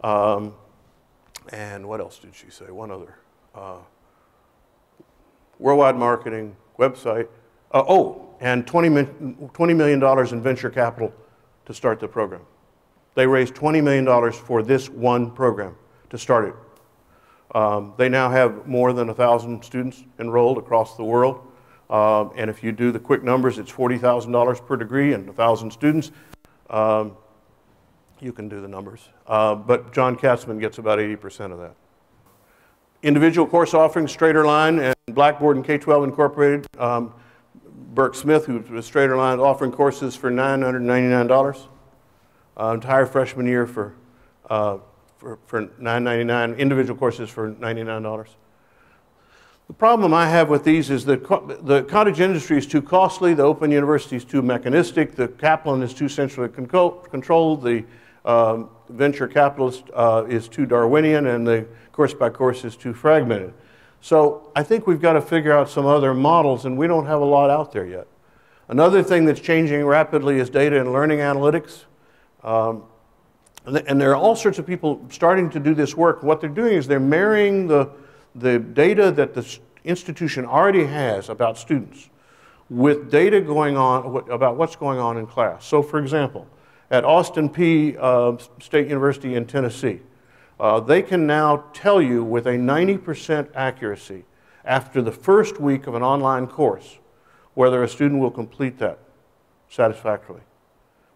And what else did she say? One other. Worldwide marketing, website. And $20 million in venture capital to start the program. They raised $20 million for this one program to start it. They now have more than 1,000 students enrolled across the world. And if you do the quick numbers, it's $40,000 per degree and 1,000 students. You can do the numbers. But John Katzman gets about 80% of that. Individual course offerings, Straighter Line and Blackboard and K-12 Incorporated. Burke Smith, who's with Straighter Line, offering courses for $999. Entire freshman year for $999. Individual courses for $99. The problem I have with these is that the cottage industry is too costly, the Open University is too mechanistic, the Kaplan is too centrally controlled, the venture capitalist is too Darwinian, and the course by course is too fragmented. So I think we've got to figure out some other models, and we don't have a lot out there yet. Another thing that's changing rapidly is data and learning analytics. And there are all sorts of people starting to do this work. What they're doing is they're marrying the data that the institution already has about students with data going on about what's going on in class. So for example, at Austin Peay State University in Tennessee, they can now tell you with a 90% accuracy after the first week of an online course whether a student will complete that satisfactorily.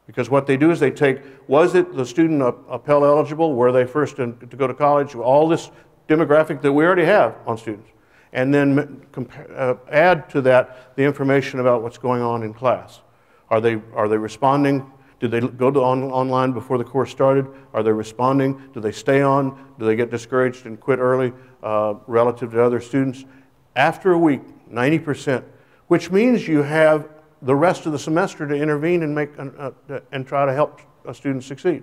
Because what they do is they take, was it the student a Pell eligible? Were they first to go to college? All this demographic that we already have on students. And then add to that the information about what's going on in class. Are they responding? Did they go to online before the course started? Are they responding? Do they stay on? Do they get discouraged and quit early relative to other students? After a week, 90%, which means you have the rest of the semester to intervene and try to help a student succeed.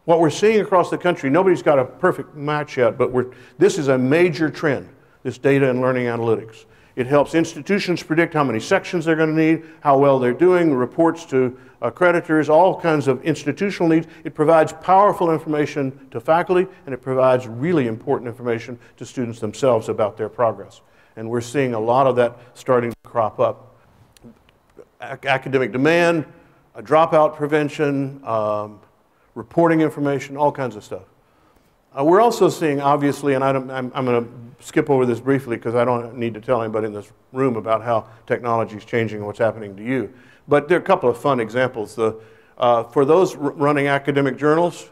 What we're seeing across the country, nobody's got a perfect match yet, but this is a major trend, this data and learning analytics. It helps institutions predict how many sections they're going to need, how well they're doing, reports to creditors, all kinds of institutional needs. It provides powerful information to faculty, and it provides really important information to students themselves about their progress. And we're seeing a lot of that starting to crop up. Academic demand, dropout prevention, reporting information, all kinds of stuff. We're also seeing, obviously, and I'm going to skip over this briefly because I don't need to tell anybody in this room about how technology is changing and what's happening to you. But there are a couple of fun examples. For those running academic journals,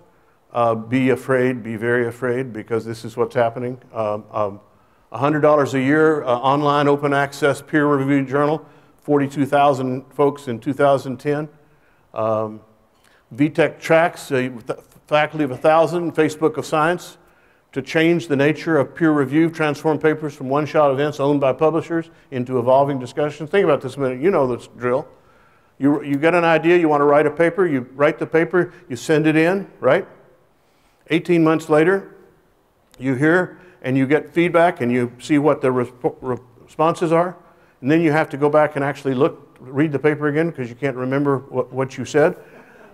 be afraid, be very afraid, because this is what's happening. $100 a year, online open access peer-reviewed journal, 42,000 folks in 2010. VTech tracks, faculty of 1,000, Facebook of Science, to change the nature of peer review, transform papers from one-shot events owned by publishers into evolving discussions. Think about this a minute. You know this drill. You get an idea, you want to write a paper, you write the paper, you send it in, right? 18 months later, you hear and you get feedback and you see what the responses are. And then you have to go back and actually read the paper again because you can't remember what you said.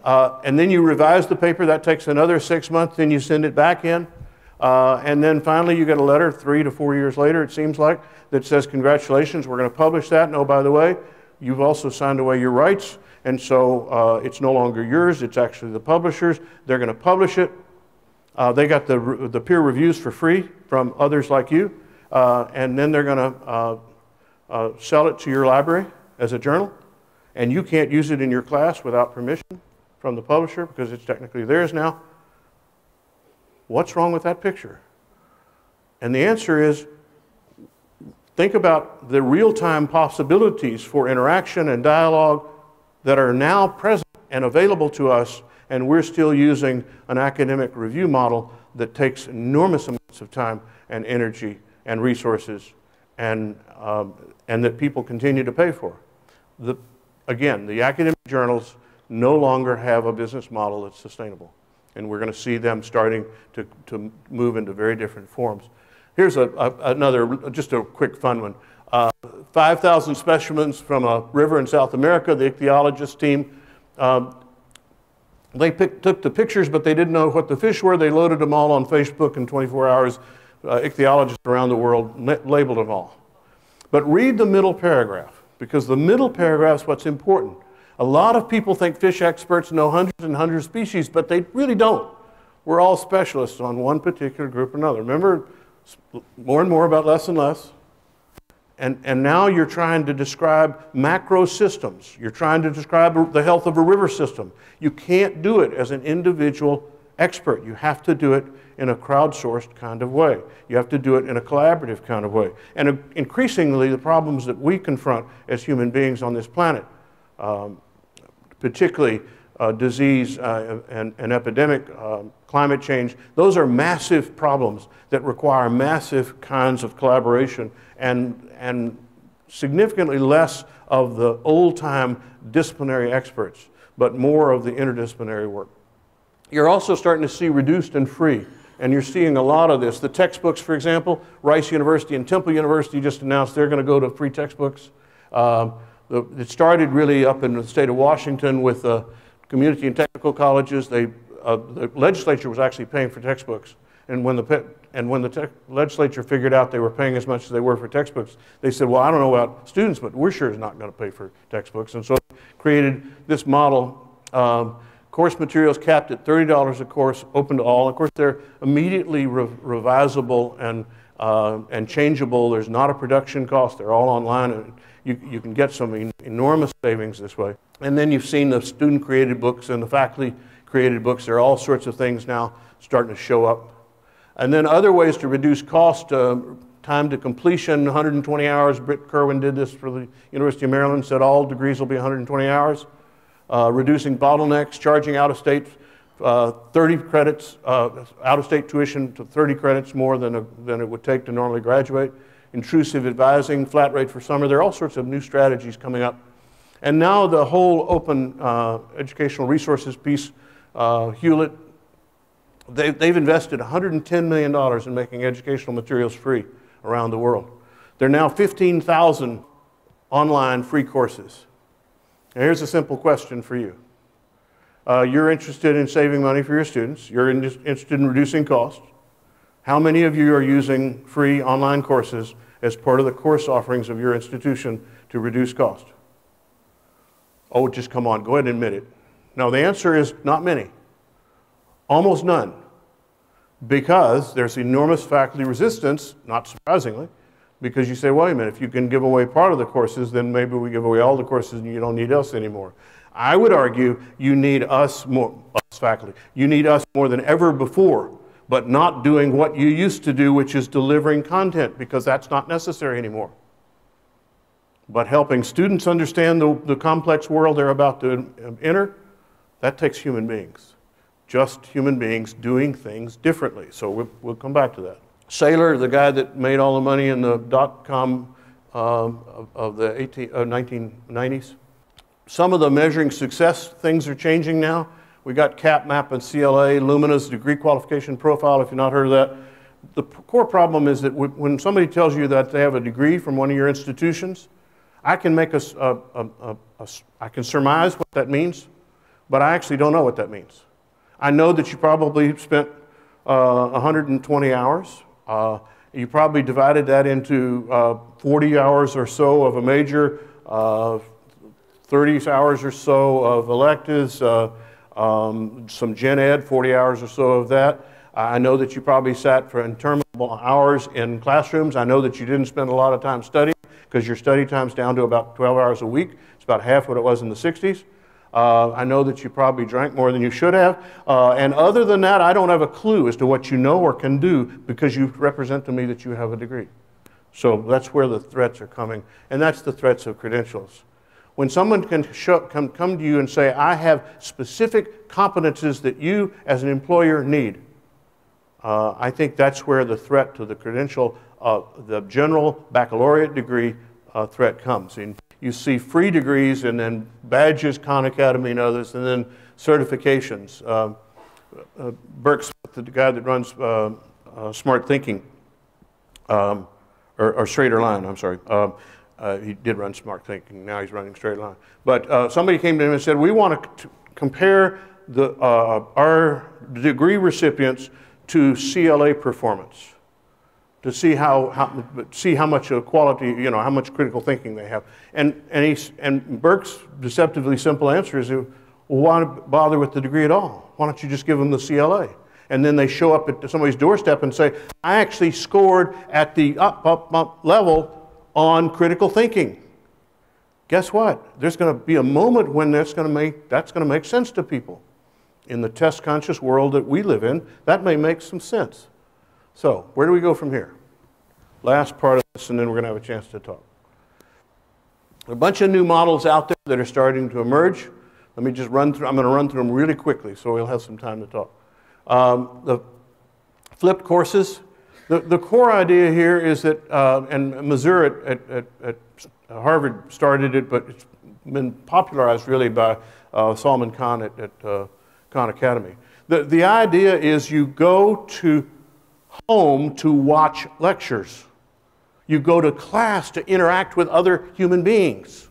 And then you revise the paper. That takes another 6 months. Then you send it back in. And then finally you get a letter 3 to 4 years later, it seems like, that says, congratulations, we're going to publish that. And oh, by the way, you've also signed away your rights. And so it's no longer yours. It's actually the publisher's. They're going to publish it. They got the peer reviews for free from others like you. And then they're going to sell it to your library as a journal. And you can't use it in your class without permission from the publisher because it's technically theirs now. What's wrong with that picture? And the answer is, think about the real-time possibilities for interaction and dialogue that are now present and available to us, and we're still using an academic review model that takes enormous amounts of time and energy and resources and that people continue to pay for. Again, the academic journals no longer have a business model that's sustainable. And we're going to see them starting to move into very different forms. Here's another, just a quick fun one. 5,000 specimens from a river in South America. The ichthyologist team, they took the pictures, but they didn't know what the fish were. They loaded them all on Facebook in 24 hours. Ichthyologists around the world labeled them all. But read the middle paragraph, because the middle paragraph is what's important. A lot of people think fish experts know hundreds and hundreds of species, but they really don't. We're all specialists on one particular group or another. Remember, more and more about less and less. And now you're trying to describe macro systems. You're trying to describe the health of a river system. You can't do it as an individual expert. You have to do it in a crowdsourced kind of way. You have to do it in a collaborative kind of way. And increasingly, the problems that we confront as human beings on this planet, particularly disease and epidemic, climate change, those are massive problems that require massive kinds of collaboration and significantly less of the old-time disciplinary experts, but more of the interdisciplinary work. You're also starting to see reduced and free, and you're seeing a lot of this. The textbooks, for example, Rice University and Temple University just announced they're going to go to free textbooks. It started really up in the state of Washington with community and technical colleges. The legislature was actually paying for textbooks. And when the legislature figured out they were paying as much as they were for textbooks, they said, well, I don't know about students, but we're sure not going to pay for textbooks. And so created this model, course materials capped at $30 a course, open to all. Of course, they're immediately revisable and changeable. There's not a production cost. They're all online. And you can get some enormous savings this way. And then you've seen the student-created books and the faculty-created books. There are all sorts of things now starting to show up. And then other ways to reduce cost, time to completion, 120 hours. Britt Kerwin did this for the University of Maryland, said all degrees will be 120 hours. Reducing bottlenecks, charging out-of-state 30 credits, out-of-state tuition to 30 credits more than it would take to normally graduate. Intrusive advising, flat rate for summer. There are all sorts of new strategies coming up. And now the whole open educational resources piece, Hewlett, they've invested $110 million in making educational materials free around the world. There are now 15,000 online free courses. Now, here's a simple question for you. You're interested in saving money for your students. You're interested in reducing costs. How many of you are using free online courses as part of the course offerings of your institution to reduce cost? Oh, just come on, go ahead and admit it. No, the answer is not many. Almost none. Because there's enormous faculty resistance, not surprisingly, because you say, wait a minute, if you can give away part of the courses, then maybe we give away all the courses and you don't need us anymore. I would argue you need us more, us faculty. You need us more than ever before, but not doing what you used to do, which is delivering content, because that's not necessary anymore. But helping students understand the complex world they're about to enter, that takes human beings. Just human beings doing things differently. So we'll come back to that. Saylor, the guy that made all the money in the dot-com of the 1990s. Some of the measuring success things are changing now. We got CAP, MAP, and CLA, Lumina's degree qualification profile, if you've not heard of that. The core problem is that when somebody tells you that they have a degree from one of your institutions, I can make I can surmise what that means, but I actually don't know what that means. I know that you probably spent 120 hours. You probably divided that into 40 hours or so of a major, 30 hours or so of electives, some gen ed, 40 hours or so of that. I know that you probably sat for interminable hours in classrooms. I know that you didn't spend a lot of time studying because your study time's down to about 12 hours a week. It's about half what it was in the 60s. I know that you probably drank more than you should have. And other than that, I don't have a clue as to what you know or can do because you represent to me that you have a degree. So that's where the threats are coming. And that's the threats of credentials. When someone can come to you and say, I have specific competencies that you as an employer need, I think that's where the threat to the credential, the general baccalaureate degree threat comes. And you see free degrees and then badges, Khan Academy and others, and then certifications. Burke Smith, the guy that runs Smart Thinking, or Straighter Line, I'm sorry. He did run Smart Thinking, now he's running Straight Line. But somebody came to him and said, we want to compare our degree recipients to CLA performance, to see how much quality, you know, how much critical thinking they have. And Burke's deceptively simple answer is, well, why bother with the degree at all? Why don't you just give them the CLA? And then they show up at somebody's doorstep and say, I actually scored at the up level on critical thinking. Guess what? There's going to be a moment when that's going to make sense to people. In the test-conscious world that we live in, that may make some sense. So, where do we go from here? Last part of this, and then we're going to have a chance to talk. A bunch of new models out there that are starting to emerge. Let me just run through. I'm going to run through them really quickly, so we'll have some time to talk. The flipped courses. The core idea here is that, and Missouri at Harvard started it, but it's been popularized really by Salman Khan at Khan Academy. The idea is you go to home to watch lectures. You go to class to interact with other human beings.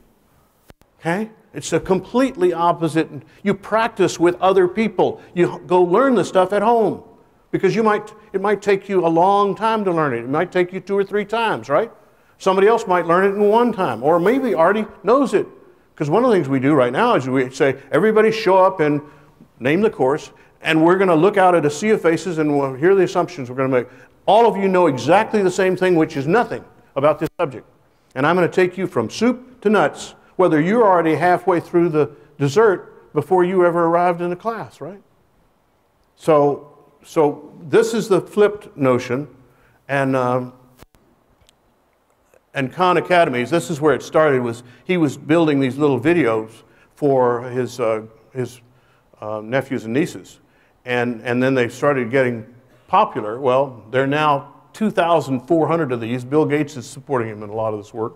Okay? It's a completely opposite. You practice with other people. You go learn the stuff at home. Because it might take you a long time to learn it. It might take you 2 or 3 times, right? Somebody else might learn it in 1 time, or maybe already knows it. Because one of the things we do right now is we say, everybody show up and name the course, and we're going to look out at a sea of faces and we'll hear the assumptions we're going to make. All of you know exactly the same thing, which is nothing about this subject. And I'm going to take you from soup to nuts, whether you're already halfway through the dessert before you ever arrived in the class, right? So this is the flipped notion, and Khan Academies, this is where it started. He was building these little videos for his nephews and nieces, and then they started getting popular. Well, there are now 2,400 of these. Bill Gates is supporting him in a lot of this work,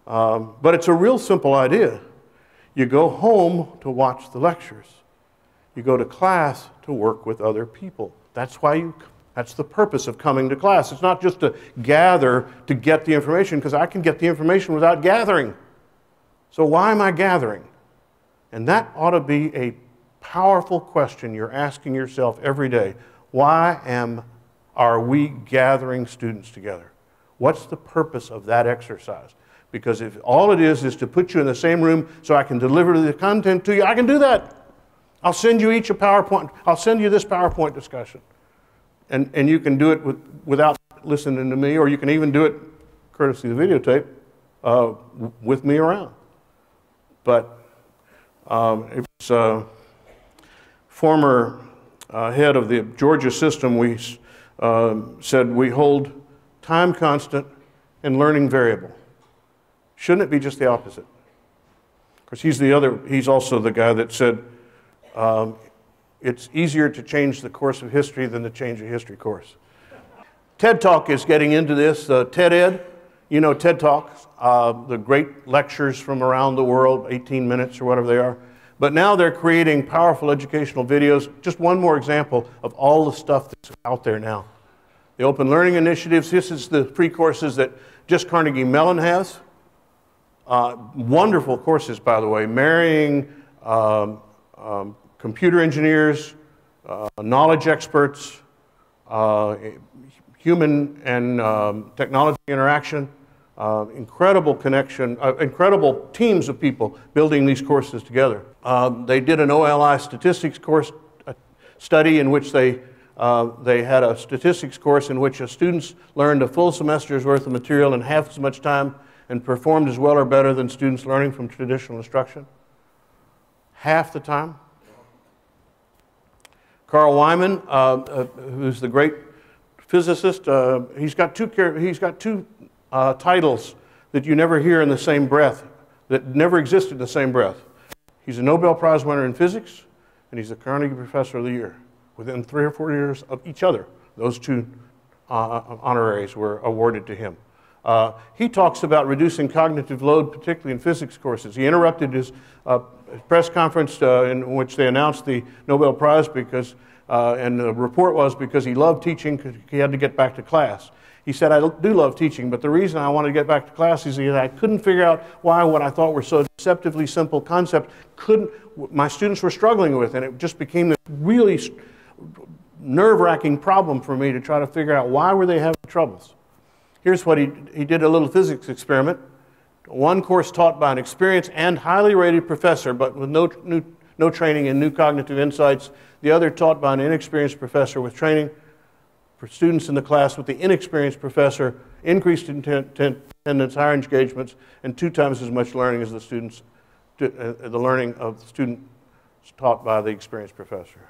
but it's a real simple idea. You go home to watch the lectures. You go to class to work with other people. That's why you That's the purpose of coming to class. It's not just to gather to get the information, because I can get the information without gathering. So why am I gathering? And that ought to be a powerful question you're asking yourself every day. Why are we gathering students together? What's the purpose of that exercise? Because if all it is to put you in the same room so I can deliver the content to you, I can do that. I'll send you each a PowerPoint. I'll send you this PowerPoint discussion. And you can do it without listening to me, or you can even do it, courtesy of the videotape, with me around. But it was former head of the Georgia system, we said we hold time constant and learning variable. Shouldn't it be just the opposite? Of course, he's also the guy that said it's easier to change the course of history than to change a history course. TED Talk is getting into this. TED Ed, you know TED Talks, the great lectures from around the world, 18 minutes or whatever they are. But now they're creating powerful educational videos. Just one more example of all the stuff that's out there now. The Open Learning Initiatives, this is the free courses that just Carnegie Mellon has. Wonderful courses, by the way, marrying computer engineers, knowledge experts, human and technology interaction, incredible connection, incredible teams of people building these courses together. They did an OLI statistics course study in which they had a statistics course in which students learned a full semester's worth of material in half as much time and performed as well or better than students learning from traditional instruction. Half the time. Carl Wyman, who's the great physicist, he's got two titles that you never hear in the same breath, that never exist in the same breath. He's a Nobel Prize winner in physics, and he's the Carnegie Professor of the Year. Within 3 or 4 years of each other, those two honoraries were awarded to him. He talks about reducing cognitive load, particularly in physics courses. He interrupted his press conference in which they announced the Nobel Prize because, and the report was because he loved teaching, because he had to get back to class. He said, I do love teaching, but the reason I wanted to get back to class is that I couldn't figure out why what I thought were so deceptively simple concepts my students were struggling with, and it just became this really nerve-wracking problem for me to try to figure out why were they having troubles. Here's what he did a little physics experiment. One course taught by an experienced and highly rated professor, but with no training and new cognitive insights. The other taught by an inexperienced professor with training. For students in the class with the inexperienced professor, increased attendance, higher engagements, and 2 times as much learning as the learning of the student taught by the experienced professor.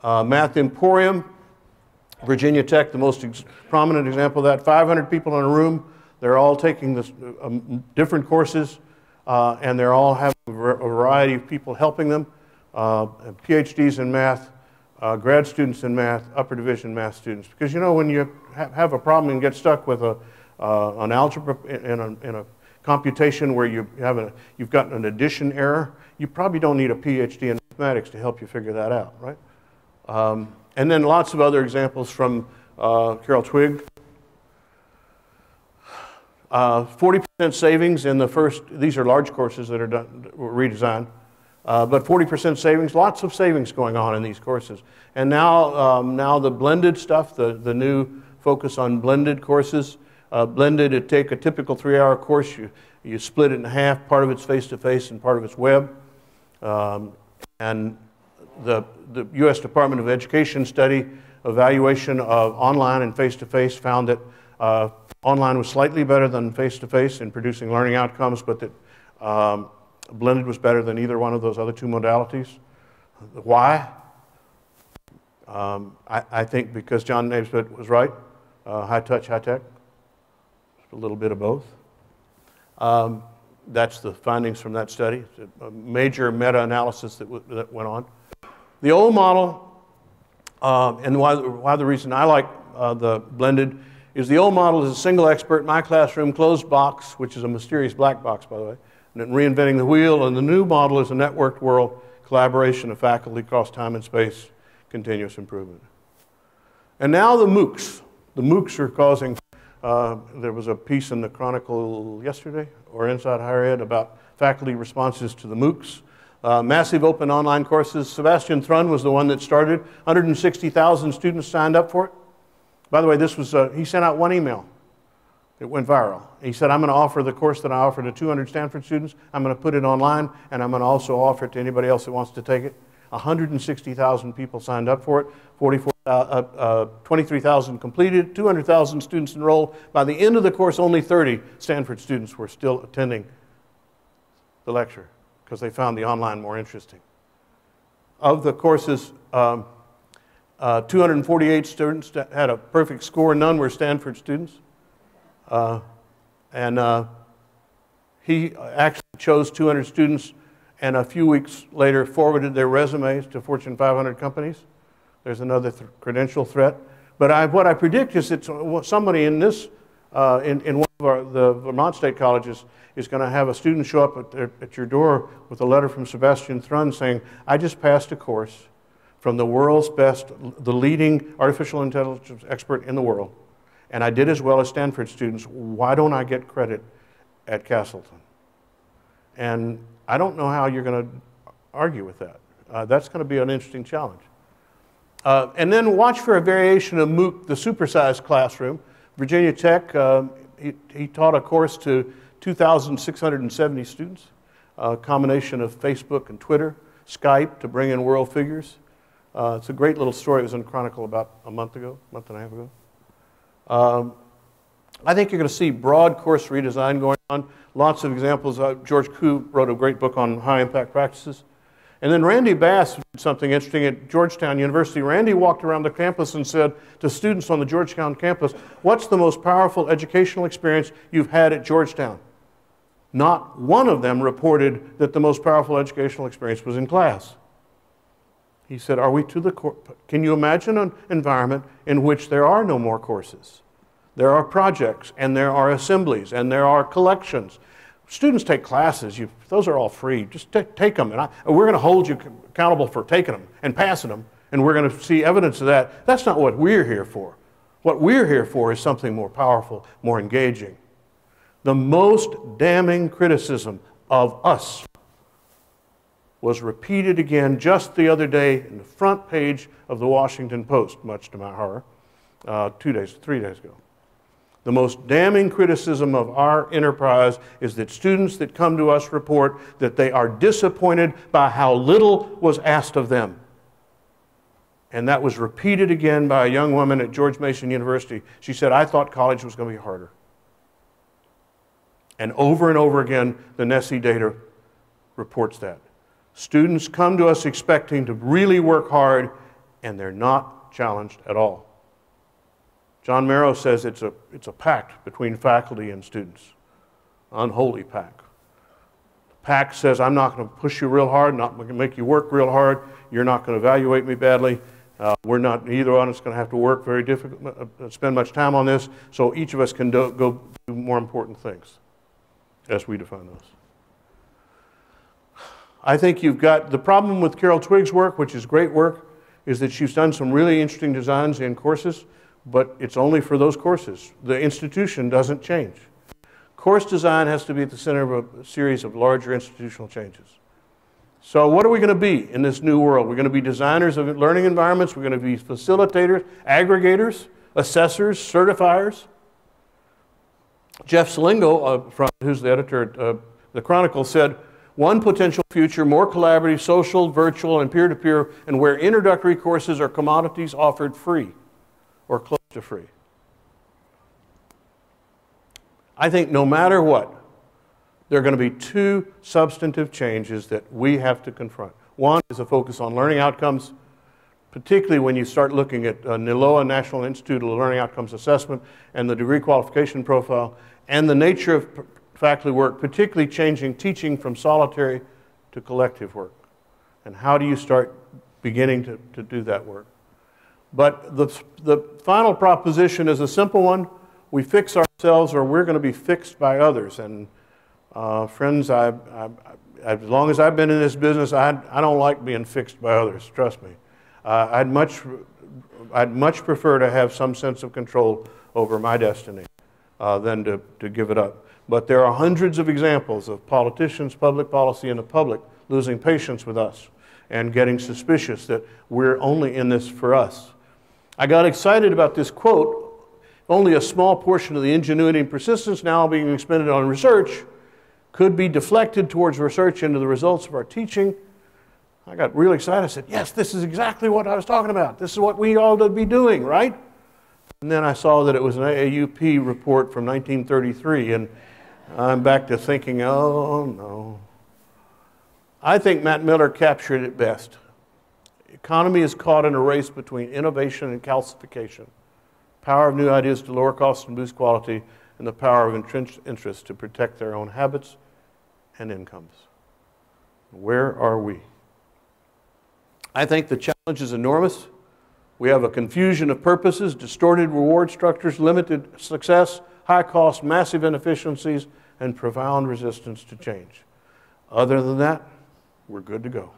Math Emporium, Virginia Tech, the most prominent example of that. 500 people in a room. They're all taking this, different courses, and they're all having a variety of people helping them. PhDs in math, grad students in math, upper division math students. Because you know, when you have a problem and get stuck with an algebra in a computation where you've gotten an addition error, you probably don't need a PhD in mathematics to help you figure that out, right? And then lots of other examples from Carol Twigg. 40% savings in the first, these are large courses that are redesigned, but 40% savings, lots of savings going on in these courses. And now the blended stuff, the new focus on blended courses. Blended, it take a typical 3-hour course, you split it in half, part of it's face-to-face and part of it's web. And the U.S. Department of Education study evaluation of online and face-to-face found that online was slightly better than face-to-face in producing learning outcomes, but that blended was better than either one of those other 2 modalities. Why? I think because John Naisbitt was right, high touch, high tech, a little bit of both. That's the findings from that study. It's a major meta-analysis that went on. The old model, and why the reason I like the blended, is the old model is a single expert, my classroom, closed box, which is a mysterious black box, by the way, and then reinventing the wheel, and the new model is a networked world, collaboration of faculty across time and space, continuous improvement. And now the MOOCs. The MOOCs are causing, there was a piece in the Chronicle yesterday, or Inside Higher Ed, about faculty responses to the MOOCs. Massive open online courses. Sebastian Thrun was the one that started. 160,000 students signed up for it. By the way, this was, he sent out one email. It went viral. He said, I'm going to offer the course that I offer to 200 Stanford students. I'm going to put it online, and I'm going to also offer it to anybody else that wants to take it. 160,000 people signed up for it. 23,000 completed, 200,000 students enrolled. By the end of the course, only 30 Stanford students were still attending the lecture because they found the online more interesting. Of the courses, 248 students had a perfect score. None were Stanford students. He actually chose 200 students and a few weeks later forwarded their resumes to Fortune 500 companies. There's another credential threat. But what I predict is that somebody in this, in one of the Vermont State colleges is going to have a student show up at your door with a letter from Sebastian Thrun saying, I just passed a course from the world's best, the leading artificial intelligence expert in the world, and I did as well as Stanford students. Why don't I get credit at Castleton? And I don't know how you're going to argue with that. That's going to be an interesting challenge. And then watch for a variation of MOOC, the supersized classroom. Virginia Tech, he taught a course to 2,670 students, a combination of Facebook and Twitter, Skype to bring in world figures. It's a great little story. It was in Chronicle about a month and a half ago. I think you're going to see broad course redesign going on. Lots of examples. George Koo wrote a great book on high-impact practices. And then Randy Bass did something interesting at Georgetown University. Randy walked around the campus and said to students on the Georgetown campus, what's the most powerful educational experience you've had at Georgetown? Not one of them reported that the most powerful educational experience was in class. He said, are we to the core? Can you imagine an environment in which there are no more courses? There are projects, and there are assemblies, and there are collections. Students take classes. Those are all free. Just take them. And we're going to hold you accountable for taking them and passing them, and we're going to see evidence of that. That's not what we're here for. What we're here for is something more powerful, more engaging. The most damning criticism of us was repeated again just the other day in the front page of the Washington Post, much to my horror, 3 days ago. The most damning criticism of our enterprise is that students that come to us report that they are disappointed by how little was asked of them. And that was repeated again by a young woman at George Mason University. She said, I thought college was going to be harder. And over again, the NESE data reports that. Students come to us expecting to really work hard, and they're not challenged at all. John Merrow says it's a pact between faculty and students, unholy pact. The pact says, I'm not going to push you real hard, not going to make you work real hard, you're not going to evaluate me badly, either one of us going to have to work very difficult, spend much time on this, so each of us can go do more important things as we define those. I think you've got the problem with Carol Twig's work, which is great work, is that she's done some really interesting designs in courses, but it's only for those courses. The institution doesn't change. Course design has to be at the center of a series of larger institutional changes. So what are we going to be in this new world? We're going to be designers of learning environments. We're going to be facilitators, aggregators, assessors, certifiers. Jeff Salingo, who's the editor at the Chronicle, said, one potential future, more collaborative, social, virtual, and peer-to-peer, and where introductory courses are commodities offered free or close to free. I think no matter what, there are going to be two substantive changes that we have to confront. One is a focus on learning outcomes, particularly when you start looking at NILOA, National Institute of Learning Outcomes Assessment, and the degree qualification profile, and the nature of faculty work, particularly changing teaching from solitary to collective work. And how do you start beginning to do that work? But the final proposition is a simple one. We fix ourselves or we're going to be fixed by others. And friends, as long as I've been in this business, I don't like being fixed by others, trust me. I'd much I'd much prefer to have some sense of control over my destiny than to give it up. But there are hundreds of examples of politicians, public policy, and the public losing patience with us and getting suspicious that we're only in this for us. I got excited about this quote, only a small portion of the ingenuity and persistence now being expended on research could be deflected towards research into the results of our teaching. I got really excited. I said, yes, this is exactly what I was talking about. This is what we ought to be doing, right? And then I saw that it was an AAUP report from 1933, and I'm back to thinking, oh, no. I think Matt Miller captured it best. The economy is caught in a race between innovation and calcification. Power of new ideas to lower costs and boost quality, and the power of entrenched interests to protect their own habits and incomes. Where are we? I think the challenge is enormous. We have a confusion of purposes, distorted reward structures, limited success, high cost, massive inefficiencies, and profound resistance to change. Other than that, we're good to go.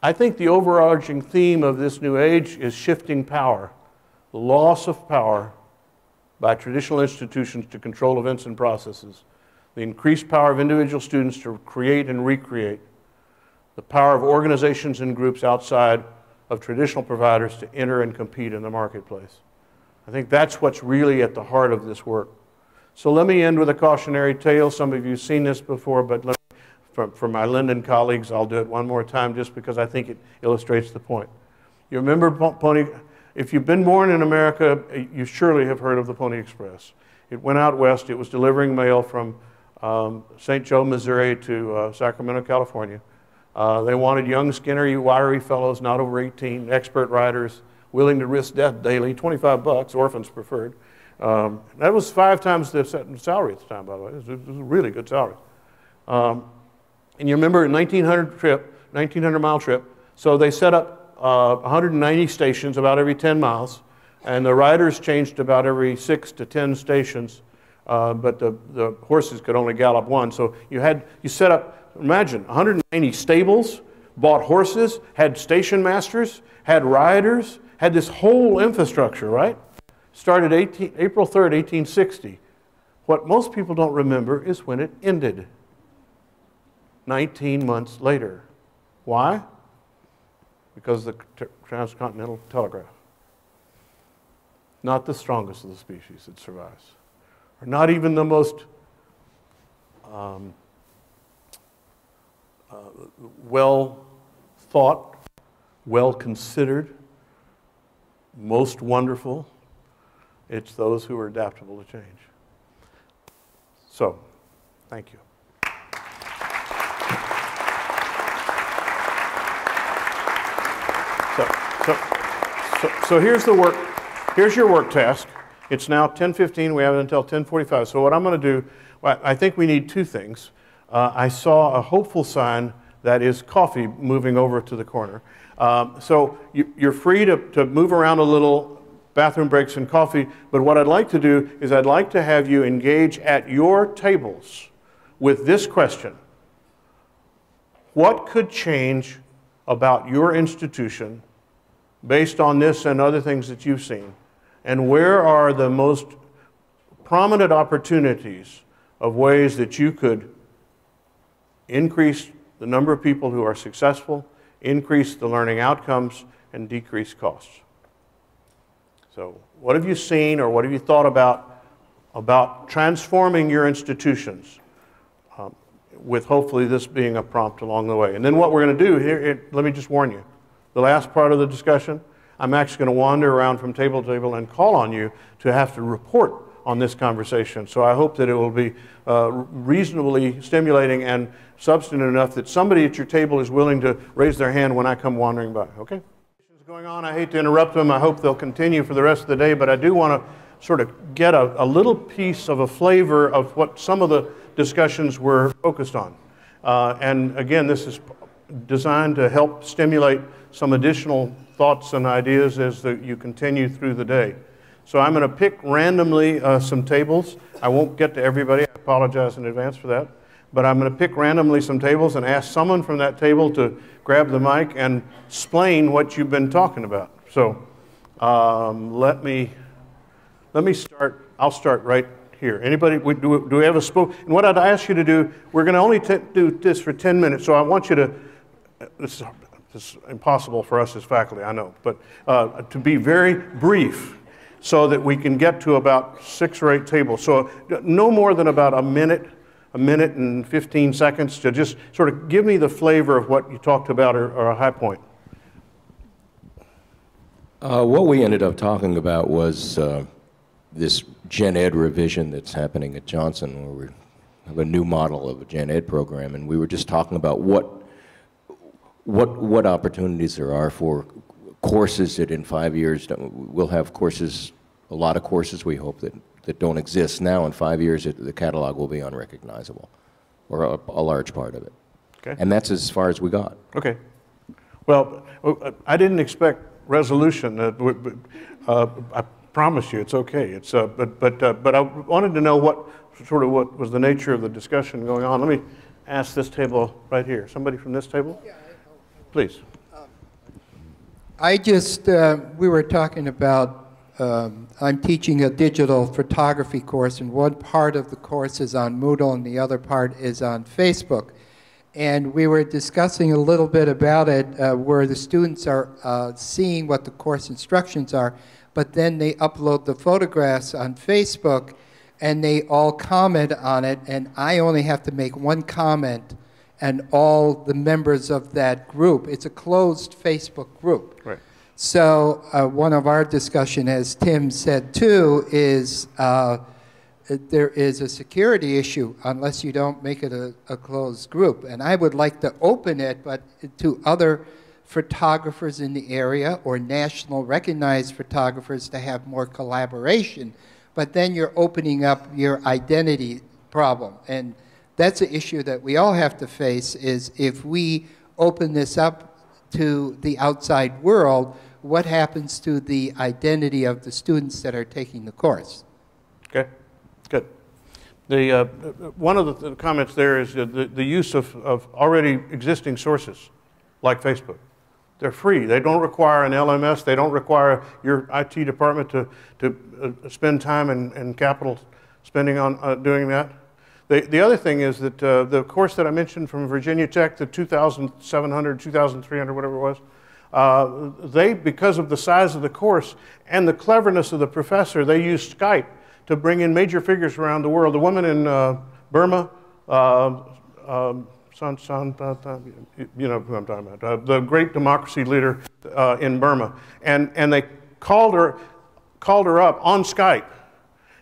I think the overarching theme of this new age is shifting power, the loss of power by traditional institutions to control events and processes, the increased power of individual students to create and recreate, the power of organizations and groups outside of traditional providers to enter and compete in the marketplace. I think that's what's really at the heart of this work. So let me end with a cautionary tale. Some of you have seen this before, but for my Linden colleagues, I'll do it one more time just because I think it illustrates the point. You remember Pony? If you've been born in America, you surely have heard of the Pony Express. It went out west. It was delivering mail from St. Joe, Missouri to Sacramento, California. They wanted young, skinny, wiry fellows, not over 18, expert riders, willing to risk death daily, $25, orphans preferred. That was 5 times the salary at the time, by the way. It was a really good salary. And you remember a 1900-mile trip, so they set up 190 stations about every 10 miles, and the riders changed about every 6 to 10 stations, but the horses could only gallop one. So you set up, imagine, 190 stables, bought horses, had station masters, had riders, had this whole infrastructure, right? Started April 3rd, 1860. What most people don't remember is when it ended, 19 months later. Why? Because the transcontinental telegraph. Not the strongest of the species that survives, or not even the most well thought, well considered, most wonderful. It's those who are adaptable to change. So, thank you. So here's the work. Here's your work task. It's now 10:15. We have it until 10:45. So what I'm going to do, I think we need 2 things. I saw a hopeful sign that is coffee moving over to the corner. So you're free to move around a little, bathroom breaks and coffee. But what I'd like to do is I'd like to have you engage at your tables with this question. What could change about your institution based on this and other things that you've seen? And where are the most prominent opportunities of ways that you could increase the number of people who are successful, increase the learning outcomes, and decrease costs? So what have you seen or what have you thought about transforming your institutions, with hopefully this being a prompt along the way? And then what we're going to do here, let me just warn you, the last part of the discussion, I'm actually going to wander around from table to table and call on you to have to report on this conversation. So I hope that it will be reasonably stimulating and substantive enough that somebody at your table is willing to raise their hand when I come wandering by, okay? Going on, I hate to interrupt them. I hope they'll continue for the rest of the day, but I do want to sort of get a little piece of a flavor of what some of the discussions were focused on. And again, this is designed to help stimulate some additional thoughts and ideas as you continue through the day. So I'm going to pick randomly some tables. I won't get to everybody. I apologize in advance for that. but I'm going to pick randomly some tables and ask someone from that table to grab the mic and explain what you've been talking about. So let me start. I'll start right here. Anybody, do we have a spoke? And what I'd ask you to do, we're going to only do this for 10 minutes, so I want you to, this is impossible for us as faculty, I know, but to be very brief so that we can get to about 6 or 8 tables. So no more than about a minute and 15 seconds to just sort of give me the flavor of what you talked about or a high point. What we ended up talking about was this Gen Ed revision that's happening at Johnson, where we have a new model of a Gen Ed program, and we were just talking about what opportunities there are for courses that in 5 years, we'll have courses, a lot of courses we hope that don't exist now. In 5 years, the catalog will be unrecognizable, or a large part of it. Okay. And that's as far as we got. Okay. Well, I didn't expect resolution. I promise you, it's okay. It's but I wanted to know what was the nature of the discussion going on. Let me ask this table right here. Somebody from this table, please. I just we were talking about. I'm teaching a digital photography course, and one part of the course is on Moodle, and the other part is on Facebook. And we were discussing a little bit about it, where the students are seeing what the course instructions are, but then they upload the photographs on Facebook, and they all comment on it, and I only have to make one comment, and all the members of that group, it's a closed Facebook group. Right. So one of our discussion, as Tim said too, is there is a security issue unless you don't make it a closed group. And I would like to open it, but to other photographers in the area or national recognized photographers to have more collaboration. But then you're opening up your identity problem. And that's an issue that we all have to face, is if we open this up to the outside world, what happens to the identity of the students that are taking the course? Okay, good. One of the comments there is the use of already existing sources, like Facebook. They're free. They don't require an LMS. They don't require your IT department to spend time and capital spending on doing that. The other thing is that the course that I mentioned from Virginia Tech, the 2,700, 2,300, whatever it was, because of the size of the course and the cleverness of the professor, they used Skype to bring in major figures around the world. The woman in Burma, you know who I'm talking about, the great democracy leader in Burma, and they called her up on Skype,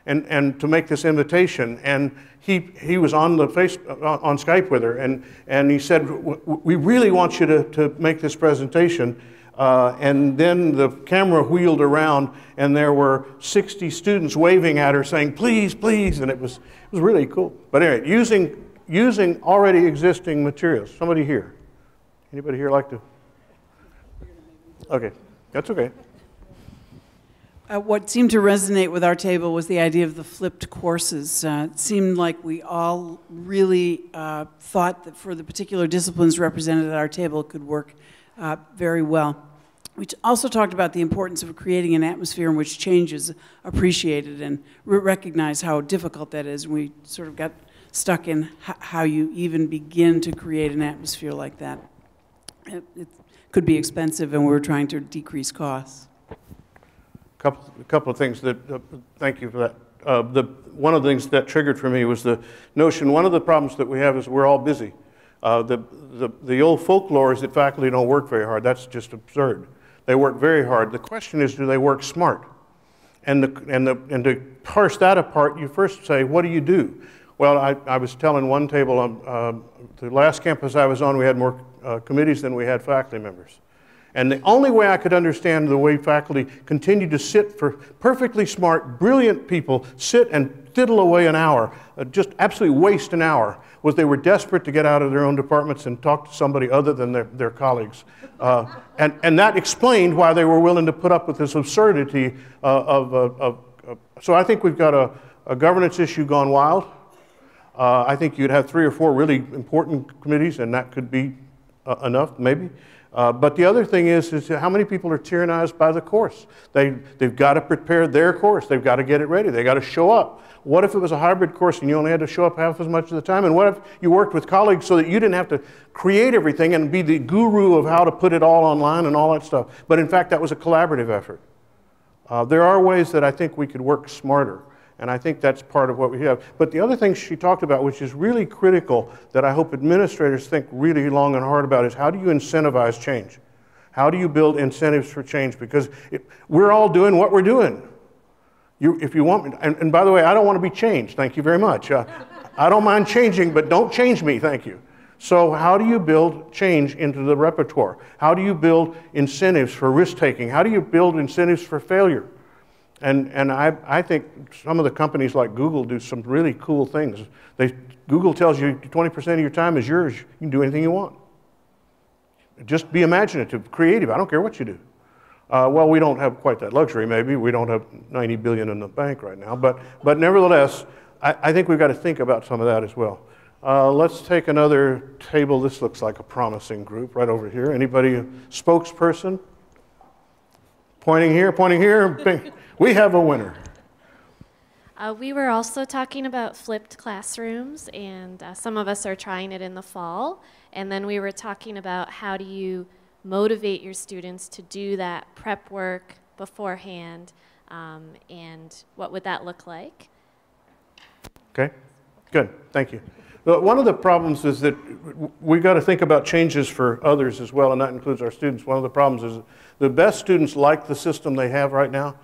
and to make this invitation, and he was on on Skype with her, and he said, we really want you to make this presentation. And then the camera wheeled around, and there were 60 students waving at her saying, please, please, and it was really cool. But anyway, using already existing materials. Somebody here? Anybody here like to? Okay, that's okay. What seemed to resonate with our table was the idea of the flipped courses. It seemed like we all really thought that for the particular disciplines represented at our table it could work very well. We also talked about the importance of creating an atmosphere in which change is appreciated, and recognize how difficult that is. We sort of got stuck in how you even begin to create an atmosphere like that. It could be expensive, and we were trying to decrease costs. A couple of things that, thank you for that. One of the things that triggered for me was the notion, one of the problems that we have is we're all busy. The old folklore is that faculty don't work very hard. That's just absurd. They work very hard. The question is, do they work smart? And to parse that apart, you first say, what do you do? Well, I was telling one table, the last campus I was on, we had more committees than we had faculty members. And the only way I could understand the way faculty continued to sit for perfectly smart, brilliant people, sit and fiddle away an hour, just absolutely waste an hour, was they were desperate to get out of their own departments and talk to somebody other than their colleagues. And that explained why they were willing to put up with this absurdity so I think we've got a governance issue gone wild. I think you'd have 3 or 4 really important committees, and that could be enough, maybe. But the other thing is how many people are tyrannized by the course? They've got to prepare their course. They've got to get it ready. They've got to show up. What if it was a hybrid course and you only had to show up half as much of the time? And what if you worked with colleagues so that you didn't have to create everything and be the guru of how to put it all online and all that stuff? But in fact, that was a collaborative effort. There are ways that I think we could work smarter. And I think that's part of what we have. But the other thing she talked about, which is really critical, that I hope administrators think really long and hard about, is how do you incentivize change? How do you build incentives for change? Because we're all doing what we're doing. If you want me, and by the way, I don't want to be changed. Thank you very much. I don't mind changing, but don't change me. Thank you. So how do you build change into the repertoire? How do you build incentives for risk-taking? How do you build incentives for failure? And I think some of the companies like Google do some really cool things. Google tells you 20% of your time is yours. You can do anything you want. Just be imaginative, creative. I don't care what you do. Well, we don't have quite that luxury, maybe. We don't have $90 billion in the bank right now. But nevertheless, I think we've got to think about some of that as well. Let's take another table. This looks like a promising group right over here. Anybody, spokesperson? Pointing here, pointing here. We have a winner. We were also talking about flipped classrooms, and some of us are trying it in the fall. And then we were talking about how do you motivate your students to do that prep work beforehand, and what would that look like? Okay, good, thank you. One of the problems is that we've got to think about changes for others as well, and that includes our students. One of the problems is the best students like the system they have right now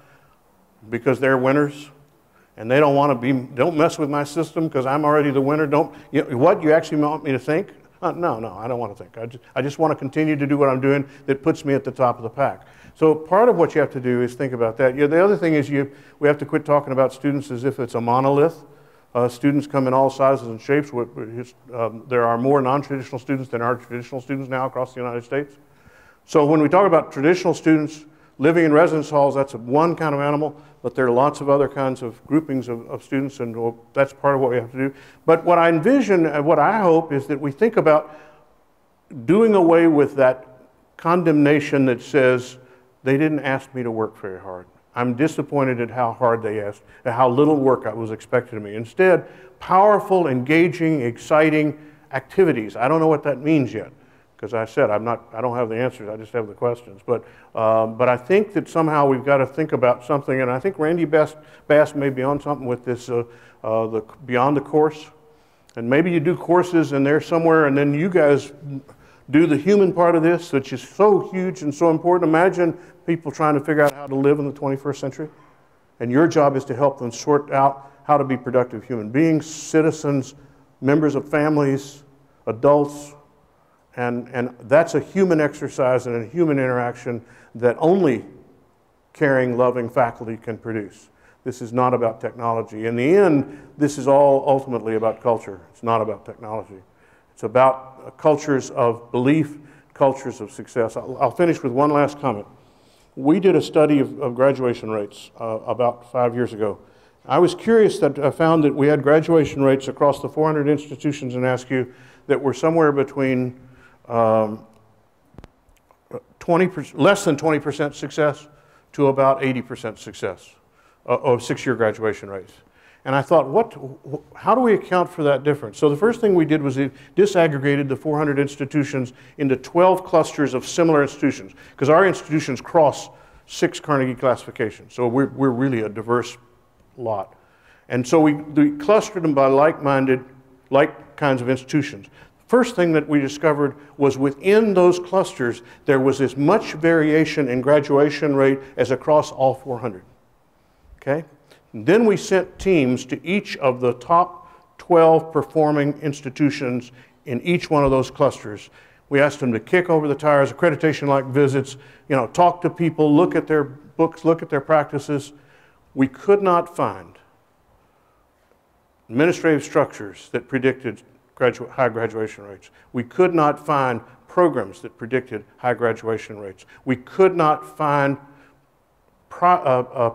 because they're winners, and they don't want to be, don't mess with my system because I'm already the winner. What you actually want me to think? No, I don't want to think. I just want to continue to do what I'm doing that puts me at the top of the pack. So part of what you have to do is think about that. The other thing is we have to quit talking about students as if it's a monolith. Students come in all sizes and shapes. There are more non-traditional students than are traditional students now across the United States. So when we talk about traditional students living in residence halls, that's one kind of animal, but there are lots of other kinds of groupings of students, and that's part of what we have to do. But what I envision, what I hope, is that we think about doing away with that condemnation that says, they didn't ask me to work very hard. I'm disappointed at how hard they asked, at how little work was expected of me. Instead, powerful, engaging, exciting activities. I don't know what that means yet, because I said I don't have the answers. I just have the questions. But I think that somehow we've got to think about something, and I think Randy Bass may be on something with this, the beyond the course, and maybe you do courses in there somewhere, and then you guys do the human part of this, which is so huge and so important. Imagine people trying to figure out how to live in the 21st century. And your job is to help them sort out how to be productive human beings, citizens, members of families, adults. And that's a human exercise and a human interaction that only caring, loving faculty can produce. This is not about technology. In the end, this is all ultimately about culture. It's not about technology. It's about cultures of belief, cultures of success. I'll finish with one last comment. We did a study of graduation rates about 5 years ago. I was curious that I found that we had graduation rates across the 400 institutions in ASCU that were somewhere between less than 20% success to about 80% success of 6-year graduation rates. And I thought, how do we account for that difference? So the first thing we did was disaggregated the 400 institutions into 12 clusters of similar institutions, because our institutions cross 6 Carnegie classifications. So we're really a diverse lot. And so we clustered them by like kinds of institutions. First thing that we discovered was within those clusters, there was as much variation in graduation rate as across all 400. Okay? And then we sent teams to each of the top 12 performing institutions in each one of those clusters. We asked them to kick over the tires, accreditation-like visits, talk to people, look at their books, look at their practices. We could not find administrative structures that predicted high graduation rates. We could not find programs that predicted high graduation rates. We could not find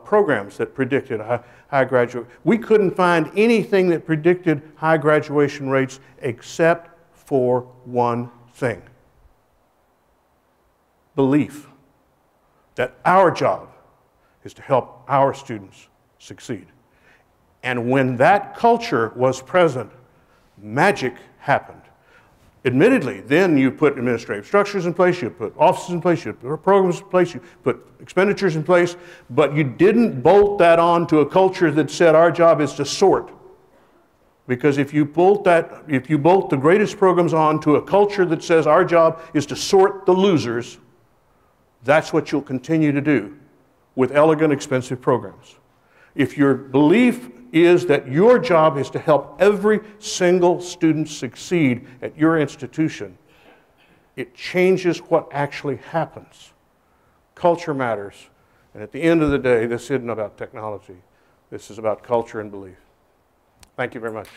programs that predicted high graduate. We couldn't find anything that predicted high graduation rates except for one thing: belief that our job is to help our students succeed. And when that culture was present, magic happened. Admittedly, then you put administrative structures in place, you put offices in place, you put programs in place, you put expenditures in place, but you didn't bolt that on to a culture that said our job is to sort. Because if you bolt the greatest programs on to a culture that says our job is to sort the losers, that's what you'll continue to do with elegant, expensive programs. If your belief is that your job is to help every single student succeed at your institution, it changes what actually happens. Culture matters. And at the end of the day, this isn't about technology. This is about culture and belief. Thank you very much.